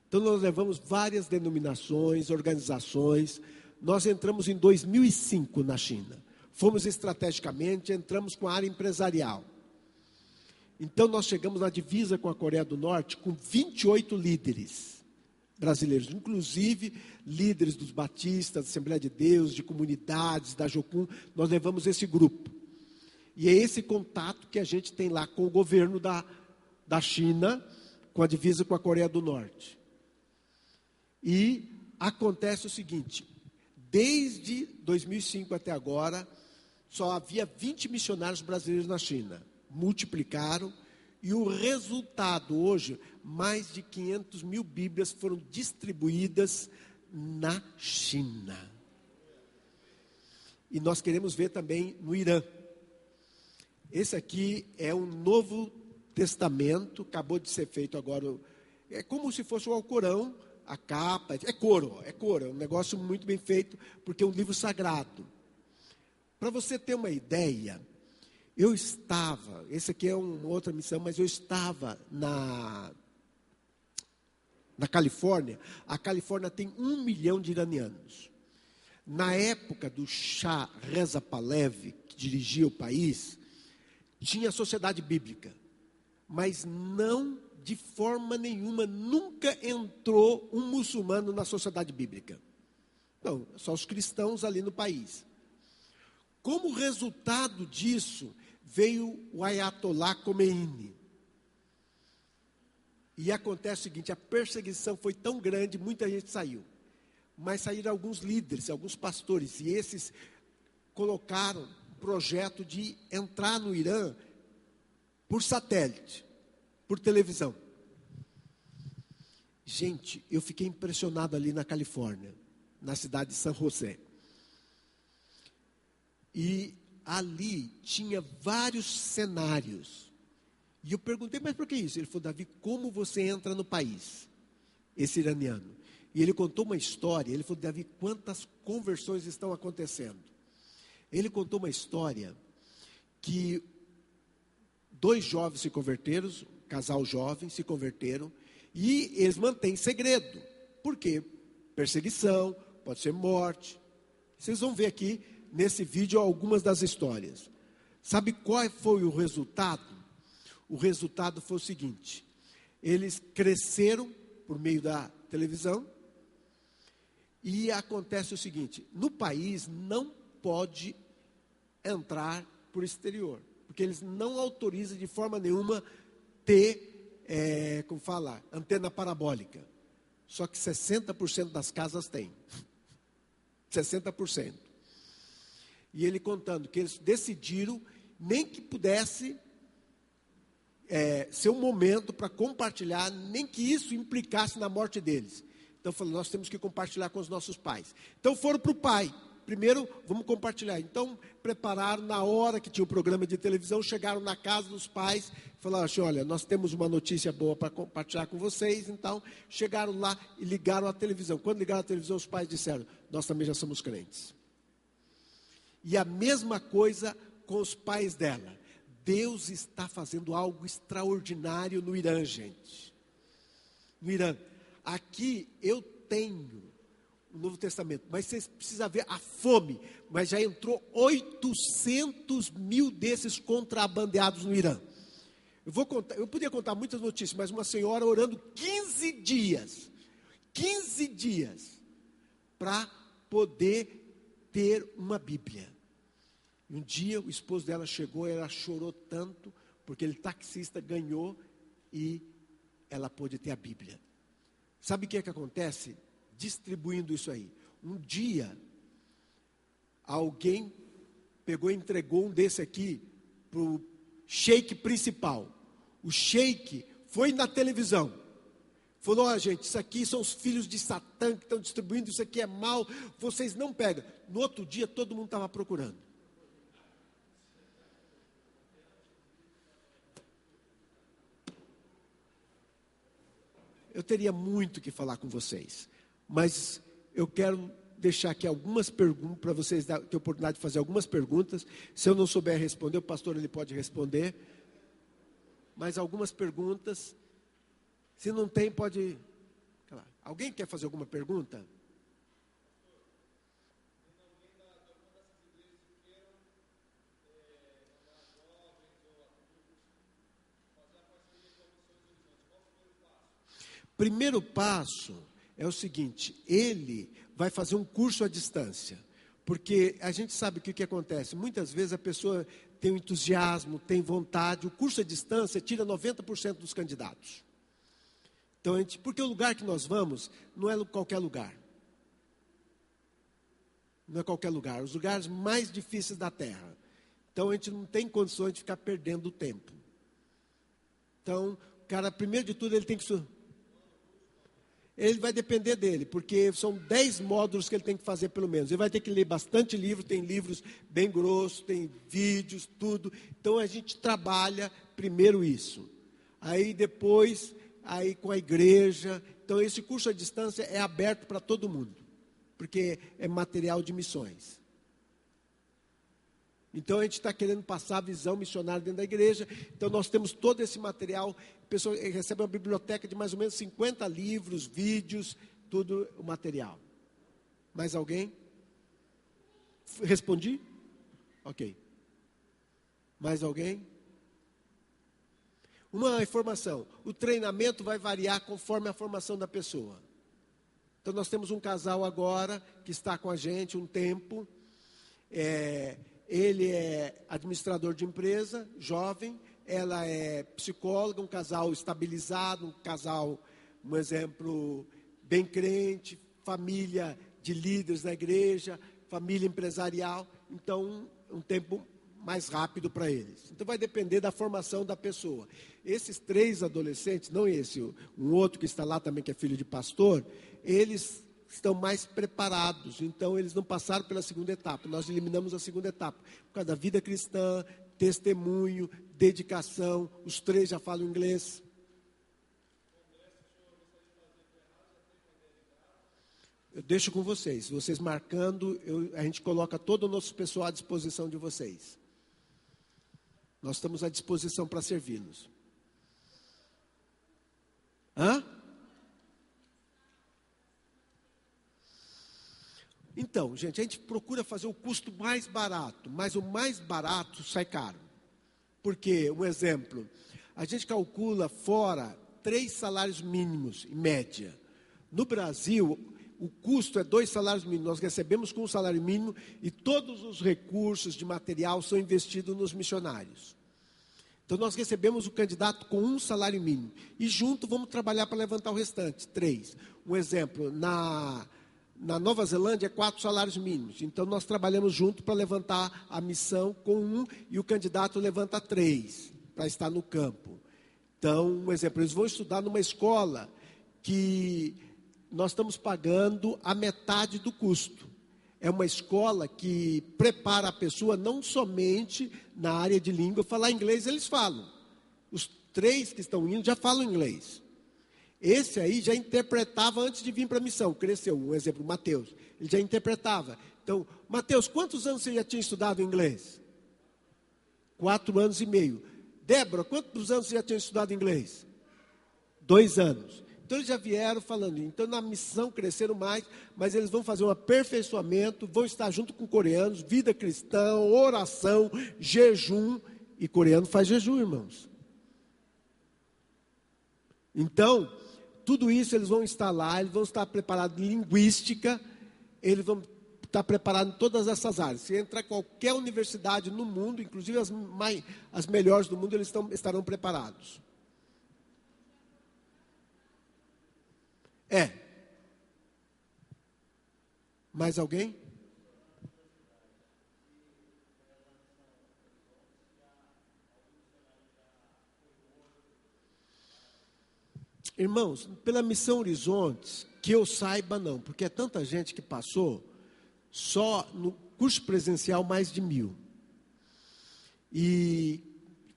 Então, nós levamos várias denominações, organizações. Nós entramos em 2005 na China. Fomos estrategicamente, entramos com a área empresarial. Então, nós chegamos na divisa com a Coreia do Norte com 28 líderes brasileiros, inclusive líderes dos batistas, da Assembleia de Deus, de comunidades, da Jocum. Nós levamos esse grupo. E é esse contato que a gente tem lá com o governo da China, com a divisa com a Coreia do Norte. E acontece o seguinte: desde 2005 até agora, só havia 20 missionários brasileiros na China. Multiplicaram, e o resultado hoje, mais de 500 mil Bíblias foram distribuídas na China. E nós queremos ver também no Irã. Esse aqui é um Novo Testamento, acabou de ser feito agora. É como se fosse o Alcorão. A capa, é couro, é um negócio muito bem feito, porque é um livro sagrado. Para você ter uma ideia, esse aqui é uma outra missão, mas eu estava na Califórnia. A Califórnia tem 1 milhão de iranianos. Na época do Shah Reza Pahlavi, que dirigia o país, tinha sociedade bíblica, mas não de forma nenhuma, nunca entrou um muçulmano na sociedade bíblica. Não, só os cristãos ali no país. Como resultado disso, veio o Ayatollah Khomeini. E acontece o seguinte: a perseguição foi tão grande, muita gente saiu. Mas saíram alguns líderes, alguns pastores, e esses colocaram um projeto de entrar no Irã por satélite, por televisão. Gente, eu fiquei impressionado ali na Califórnia, na cidade de San José. E ali tinha vários cenários. E eu perguntei, mas por que isso? Ele falou: Davi, como você entra no país? Esse iraniano. E ele contou uma história. Ele falou: Davi, quantas conversões estão acontecendo? Ele contou uma história que 2 jovens se converteram, um casal jovem se converteram, e eles mantêm segredo. Por quê? Perseguição, pode ser morte. Vocês vão ver aqui nesse vídeo algumas das histórias. Sabe qual foi o resultado? O resultado foi o seguinte: eles cresceram por meio da televisão, e acontece o seguinte: no país não pode entrar por exterior, porque eles não autorizam de forma nenhuma ter, antena parabólica. Só que 60% das casas têm. 60%. E ele contando que eles decidiram, nem que pudesse ser um momento para compartilhar, nem que isso implicasse na morte deles. Então falou, nós temos que compartilhar com os nossos pais. Então foram para o pai. Primeiro, vamos compartilhar. Então, prepararam na hora que tinha o programa de televisão, chegaram na casa dos pais, falaram assim, olha, nós temos uma notícia boa para compartilhar com vocês. Então, chegaram lá e ligaram a televisão. Quando ligaram a televisão, os pais disseram, nós também já somos crentes. E a mesma coisa com os pais dela. Deus está fazendo algo extraordinário no Irã, gente. No Irã. Aqui eu tenho o Novo Testamento, mas vocês precisam ver a fome, mas já entrou 800 mil desses contrabandeados no Irã. Eu podia contar muitas notícias, mas uma senhora orando 15 dias, para poder ter uma Bíblia. Um dia o esposo dela chegou e ela chorou tanto, porque ele taxista ganhou e ela pôde ter a Bíblia. Sabe o que é que acontece? Distribuindo isso aí. Um dia, alguém pegou e entregou um desse aqui para o sheik principal. O sheik foi na televisão. Falou, ó, gente, isso aqui são os filhos de Satã que estão distribuindo, isso aqui é mal, vocês não pegam. No outro dia, todo mundo estava procurando. Eu teria muito que falar com vocês. Mas eu quero deixar aqui algumas perguntas, para vocês terem a oportunidade de fazer algumas perguntas. Se eu não souber responder, o pastor ele pode responder. Mas algumas perguntas, se não tem, pode... Alguém quer fazer alguma pergunta? Primeiro passo é o seguinte, ele vai fazer um curso à distância, porque a gente sabe o que acontece, muitas vezes a pessoa tem um entusiasmo, tem vontade, o curso à distância tira 90% dos candidatos. Então, porque o lugar que nós vamos não é qualquer lugar. Não é qualquer lugar, os lugares mais difíceis da terra. Então a gente não tem condições de ficar perdendo tempo. Então, cara, primeiro de tudo ele tem que... Ele vai depender dele, porque são 10 módulos que ele tem que fazer pelo menos. Ele vai ter que ler bastante livro, tem livros bem grossos, tem vídeos, tudo. Então a gente trabalha primeiro isso. Aí depois, aí com a igreja. Então esse curso à distância é aberto para todo mundo, porque é material de missões. Então a gente está querendo passar a visão missionária dentro da igreja. Então nós temos todo esse material. A pessoa recebe uma biblioteca de mais ou menos 50 livros, vídeos, tudo o material. Mais alguém? Respondi? Ok. Mais alguém? Uma informação. O treinamento vai variar conforme a formação da pessoa. Então nós temos um casal agora que está com a gente um tempo. Ele é administrador de empresa, jovem, ela é psicóloga, um casal estabilizado, um casal, um exemplo, bem crente, família de líderes na igreja, família empresarial, então um tempo mais rápido para eles. Então vai depender da formação da pessoa. Esses 3 adolescentes, não esse, um outro que está lá também que é filho de pastor, eles estão mais preparados, então eles não passaram pela segunda etapa, nós eliminamos a segunda etapa, por causa da vida cristã, testemunho, dedicação, os 3 já falam inglês. Eu deixo com vocês marcando, a gente coloca todo o nosso pessoal à disposição de vocês. Nós estamos à disposição para servi-los. Então, gente, a gente procura fazer o custo mais barato, mas o mais barato sai caro. Porque, um exemplo, a gente calcula fora 3 salários mínimos, em média. No Brasil, o custo é 2 salários mínimos. Nós recebemos com um salário mínimo e todos os recursos de material são investidos nos missionários. Então, nós recebemos o candidato com 1 salário mínimo. E junto vamos trabalhar para levantar o restante, 3. Um exemplo, na Nova Zelândia, 4 salários mínimos. Então, nós trabalhamos junto para levantar a missão com 1 e o candidato levanta 3 para estar no campo. Então, um exemplo, eles vão estudar numa escola que nós estamos pagando a metade do custo. É uma escola que prepara a pessoa não somente na área de língua. Falar inglês, eles falam. Os 3 que estão indo já falam inglês. Esse aí já interpretava antes de vir para a missão. Cresceu, um exemplo, Mateus. Ele já interpretava. Então, Mateus, quantos anos você já tinha estudado inglês? 4 anos e meio. Débora, quantos anos você já tinha estudado inglês? 2 anos. Então, eles já vieram falando. Então, na missão cresceram mais, mas eles vão fazer um aperfeiçoamento, vão estar junto com coreanos, vida cristã, oração, jejum. E coreano faz jejum, irmãos. Então, tudo isso eles vão estar lá, eles vão estar preparados em linguística, eles vão estar preparados em todas essas áreas. Se entrar em qualquer universidade no mundo, inclusive as melhores do mundo, eles estarão preparados. Mais alguém? Irmãos, pela Missão Horizontes, que eu saiba não, porque é tanta gente que passou, só no curso presencial mais de 1.000. E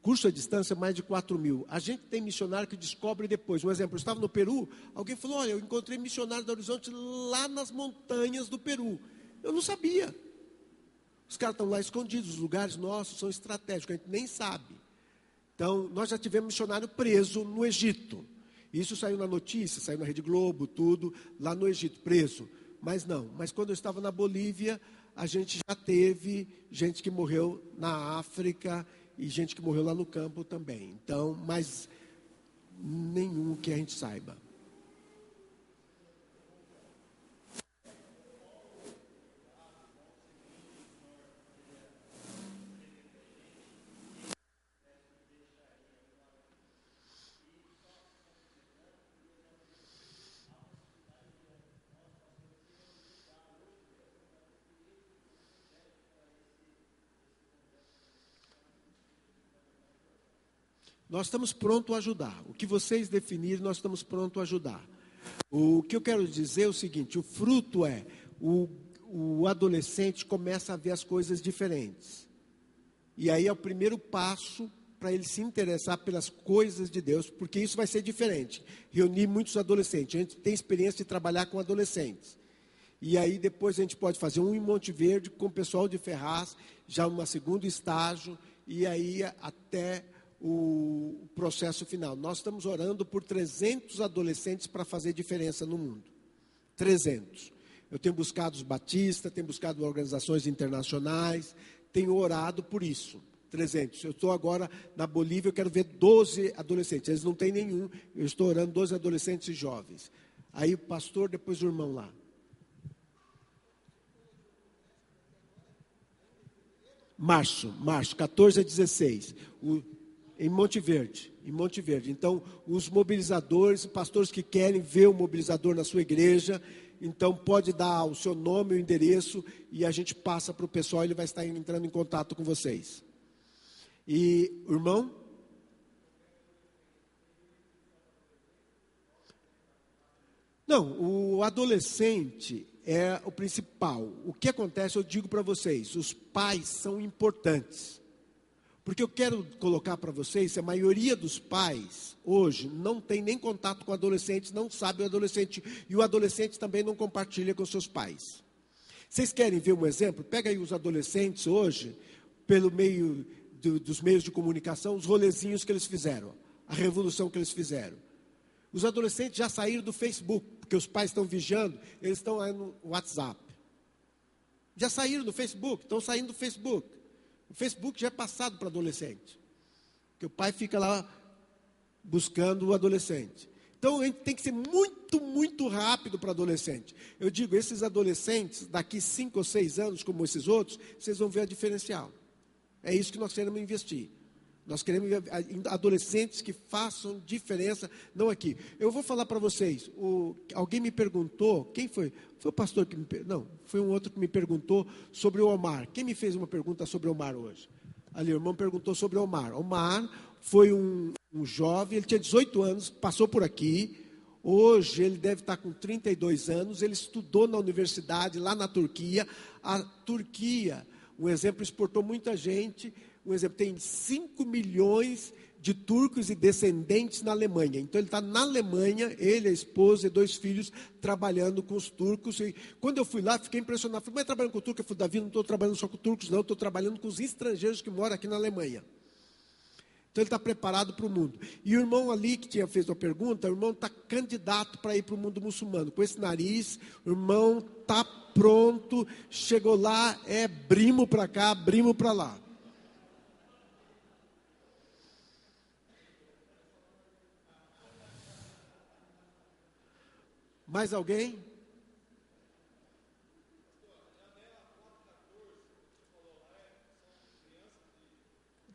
curso à distância mais de 4.000. A gente tem missionário que descobre depois. Um exemplo, eu estava no Peru, alguém falou, olha, eu encontrei missionário do Horizonte lá nas montanhas do Peru. Eu não sabia. Os caras estão lá escondidos, os lugares nossos são estratégicos, a gente nem sabe. Então, nós já tivemos missionário preso no Egito. Isso saiu na notícia, saiu na Rede Globo, tudo, lá no Egito, preso. Mas não, mas quando eu estava na Bolívia, a gente já teve gente que morreu na África e gente que morreu lá no campo também. Então, mas nenhum que a gente saiba. Nós estamos prontos a ajudar. O que vocês definirem, nós estamos prontos a ajudar. O que eu quero dizer é o seguinte, o fruto é, o adolescente começa a ver as coisas diferentes. E aí é o primeiro passo para ele se interessar pelas coisas de Deus, porque isso vai ser diferente. Reunir muitos adolescentes. A gente tem experiência de trabalhar com adolescentes. E aí depois a gente pode fazer um em Monte Verde com o pessoal de Ferraz, já uma segundo estágio, e aí até o processo final. Nós estamos orando por 300 adolescentes para fazer diferença no mundo. 300. Eu tenho buscado os batistas, tenho buscado organizações internacionais, tenho orado por isso. 300. Eu estou agora na Bolívia, eu quero ver 12 adolescentes. Eles não têm nenhum. Eu estou orando 12 adolescentes e jovens. Aí o pastor, depois o irmão lá. Março, 14 a 16. Em Monte Verde. Então, os mobilizadores, pastores que querem ver o mobilizador na sua igreja, então pode dar o seu nome, o endereço, e a gente passa para o pessoal, ele vai estar entrando em contato com vocês. E, irmão? Não, o adolescente é o principal. O que acontece, eu digo para vocês, os pais são importantes. Porque eu quero colocar para vocês, a maioria dos pais, hoje, não tem nem contato com adolescentes, não sabe o adolescente, e o adolescente também não compartilha com seus pais. Vocês querem ver um exemplo? Pega aí os adolescentes hoje, pelo meio dos meios de comunicação, os rolezinhos que eles fizeram, a revolução que eles fizeram. Os adolescentes já saíram do Facebook, porque os pais estão vigiando, eles estão aí no WhatsApp. Já saíram do Facebook, estão saindo do Facebook. O Facebook já é passado para adolescente. Porque o pai fica lá buscando o adolescente. Então, a gente tem que ser muito, muito rápido para adolescente. Eu digo, esses adolescentes, daqui 5 ou 6 anos, como esses outros, vocês vão ver a diferencial. É isso que nós queremos investir. Nós queremos adolescentes que façam diferença, não aqui. Eu vou falar para vocês, alguém me perguntou, quem foi? Foi o pastor que me perguntou? Não, foi um outro que me perguntou sobre o Omar. Quem me fez uma pergunta sobre o Omar hoje? Ali, o irmão perguntou sobre o Omar. Omar foi um jovem, ele tinha 18 anos, passou por aqui. Hoje ele deve estar com 32 anos. Ele estudou na universidade lá na Turquia. A Turquia, um exemplo, exportou muita gente. Um exemplo, tem 5 milhões de turcos e descendentes na Alemanha. Então ele está na Alemanha, ele, a esposa e 2 filhos, trabalhando com os turcos. E quando eu fui lá, fiquei impressionado. Falei, mas trabalhando com turcos? Eu falei, Davi, não estou trabalhando só com turcos, não. Estou trabalhando com os estrangeiros que moram aqui na Alemanha. Então ele está preparado para o mundo. E o irmão ali que tinha feito a pergunta, o irmão está candidato para ir para o mundo muçulmano. Com esse nariz, o irmão está pronto, chegou lá, é brimo para cá, brimo para lá. Mais alguém?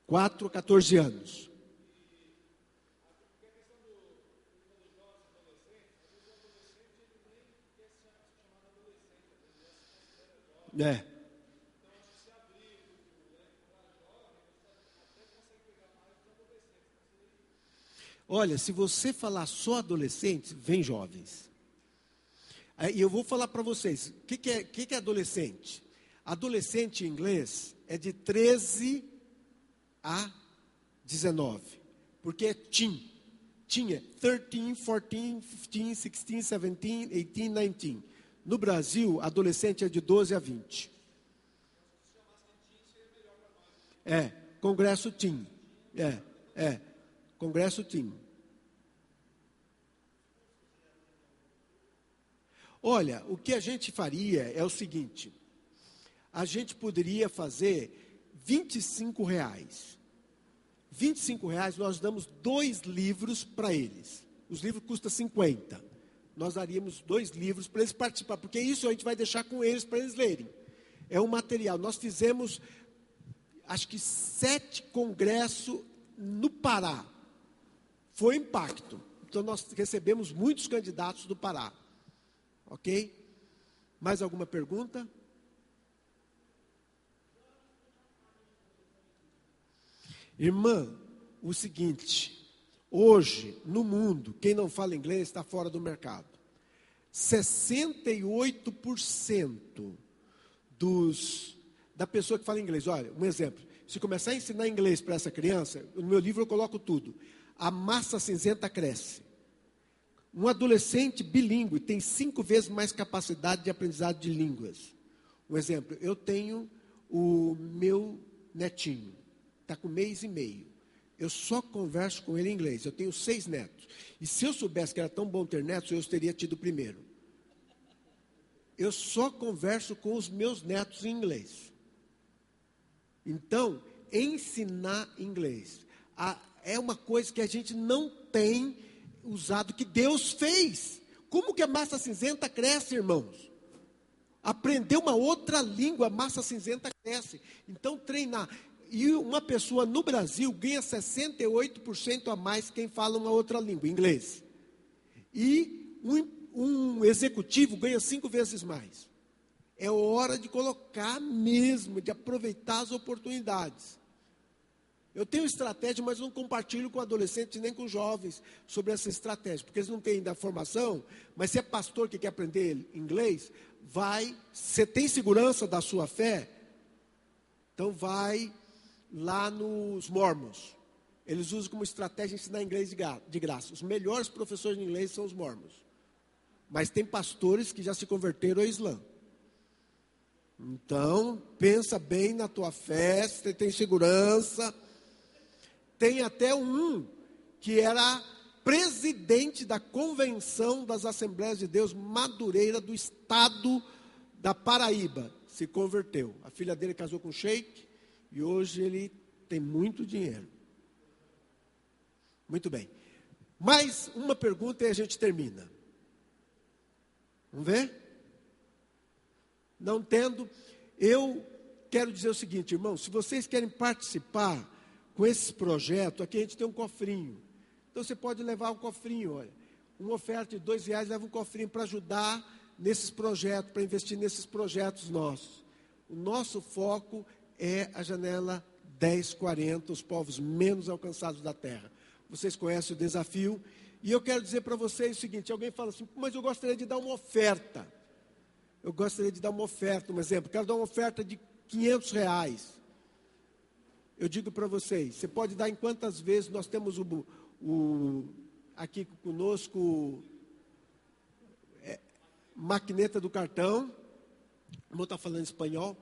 Quatro a 14 anos. É. Olha, se você falar só adolescentes, vem jovens. E eu vou falar para vocês, o que é adolescente? Adolescente em inglês é de 13 a 19, porque é teen. Teen é 13, 14, 15, 16, 17, 18, 19. No Brasil, adolescente é de 12 a 20. É, Congresso Teen. Congresso Teen. Olha, o que a gente faria é o seguinte, a gente poderia fazer R$25. R$25 nós damos 2 livros para eles. Os livros custam 50. Nós daríamos 2 livros para eles participarem, porque isso a gente vai deixar com eles para eles lerem. É um material. Nós fizemos, acho que 7 congressos no Pará. Foi impacto. Então nós recebemos muitos candidatos do Pará. Ok? Mais alguma pergunta? Irmã, o seguinte, hoje, no mundo, quem não fala inglês está fora do mercado. 68% da pessoa que fala inglês, olha, um exemplo, se começar a ensinar inglês para essa criança, no meu livro eu coloco tudo, a massa cinzenta cresce. Um adolescente bilíngue tem 5 vezes mais capacidade de aprendizado de línguas. Um exemplo, eu tenho o meu netinho, está com 1 mês e meio. Eu só converso com ele em inglês. Eu tenho 6 netos. E se eu soubesse que era tão bom ter netos, eu os teria tido primeiro. Eu só converso com os meus netos em inglês. Então, ensinar inglês é uma coisa que a gente não tem usado, que Deus fez. Como que a massa cinzenta cresce, irmãos? Aprender uma outra língua, a massa cinzenta cresce. Então, treinar. E uma pessoa no Brasil ganha 68% a mais quem fala uma outra língua, inglês. E um executivo ganha 5 vezes mais. É hora de colocar mesmo, de aproveitar as oportunidades. Eu tenho estratégia, mas não compartilho com adolescentes nem com jovens sobre essa estratégia, porque eles não têm ainda formação, mas se é pastor que quer aprender inglês, você tem segurança da sua fé, então vai lá nos Mormons. Eles usam como estratégia ensinar inglês de graça. Os melhores professores de inglês são os Mormons. Mas tem pastores que já se converteram ao Islã. Então, pensa bem na tua fé, se você tem segurança. Tem até um que era presidente da Convenção das Assembleias de Deus Madureira do estado da Paraíba. se converteu. A filha dele casou com um sheik e hoje ele tem muito dinheiro. Muito bem. Mais uma pergunta e a gente termina. Vamos ver? Não tendo, eu quero dizer o seguinte, irmãos, se vocês querem participar com esse projeto, aqui a gente tem um cofrinho. Então você pode levar um cofrinho, olha. Uma oferta de R$2 leva um cofrinho para ajudar nesses projetos, para investir nesses projetos nossos. O nosso foco é a janela 1040, os povos menos alcançados da terra. Vocês conhecem o desafio. E eu quero dizer para vocês o seguinte, alguém fala assim, mas eu gostaria de dar uma oferta. Eu gostaria de dar uma oferta, um exemplo, quero dar uma oferta de R$500. Eu digo para vocês, você pode dar em quantas vezes. Nós temos aqui conosco maquineta do cartão, vou estar falando espanhol,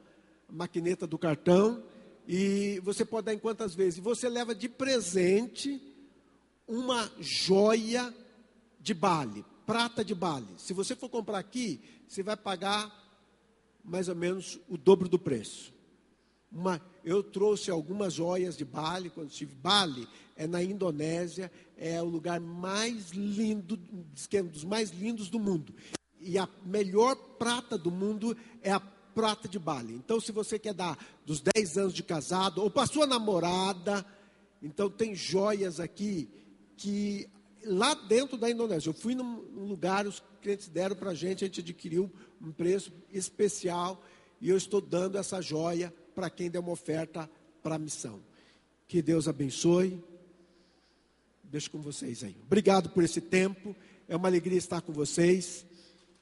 maquineta do cartão, e você pode dar em quantas vezes? E você leva de presente uma joia de Bali, prata de Bali. Se você for comprar aqui, você vai pagar mais ou menos o dobro do preço. Eu trouxe algumas joias de Bali, quando estive. Bali é na Indonésia, é o lugar mais lindo, um dos mais lindos do mundo. E a melhor prata do mundo é a prata de Bali. Então, se você quer dar dos 10 anos de casado, ou para sua namorada, então tem joias aqui, que lá dentro da Indonésia, eu fui num lugar, os clientes deram para a gente adquiriu um preço especial, e eu estou dando essa joia para quem der uma oferta para a missão. Que Deus abençoe. Deixo com vocês aí. Obrigado por esse tempo, é uma alegria estar com vocês,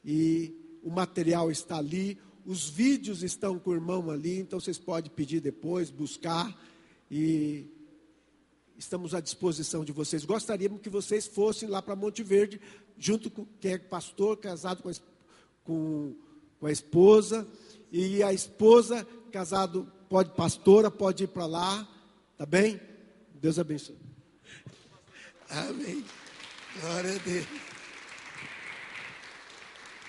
e o material está ali, os vídeos estão com o irmão ali, então vocês podem pedir depois, buscar, e estamos à disposição de vocês. Gostaríamos que vocês fossem lá para Monte Verde, junto com quem é pastor, casado com a esposa, e a esposa, casado, pastora, pode ir para lá, tá bem? Deus abençoe. Amém. Glória a Deus.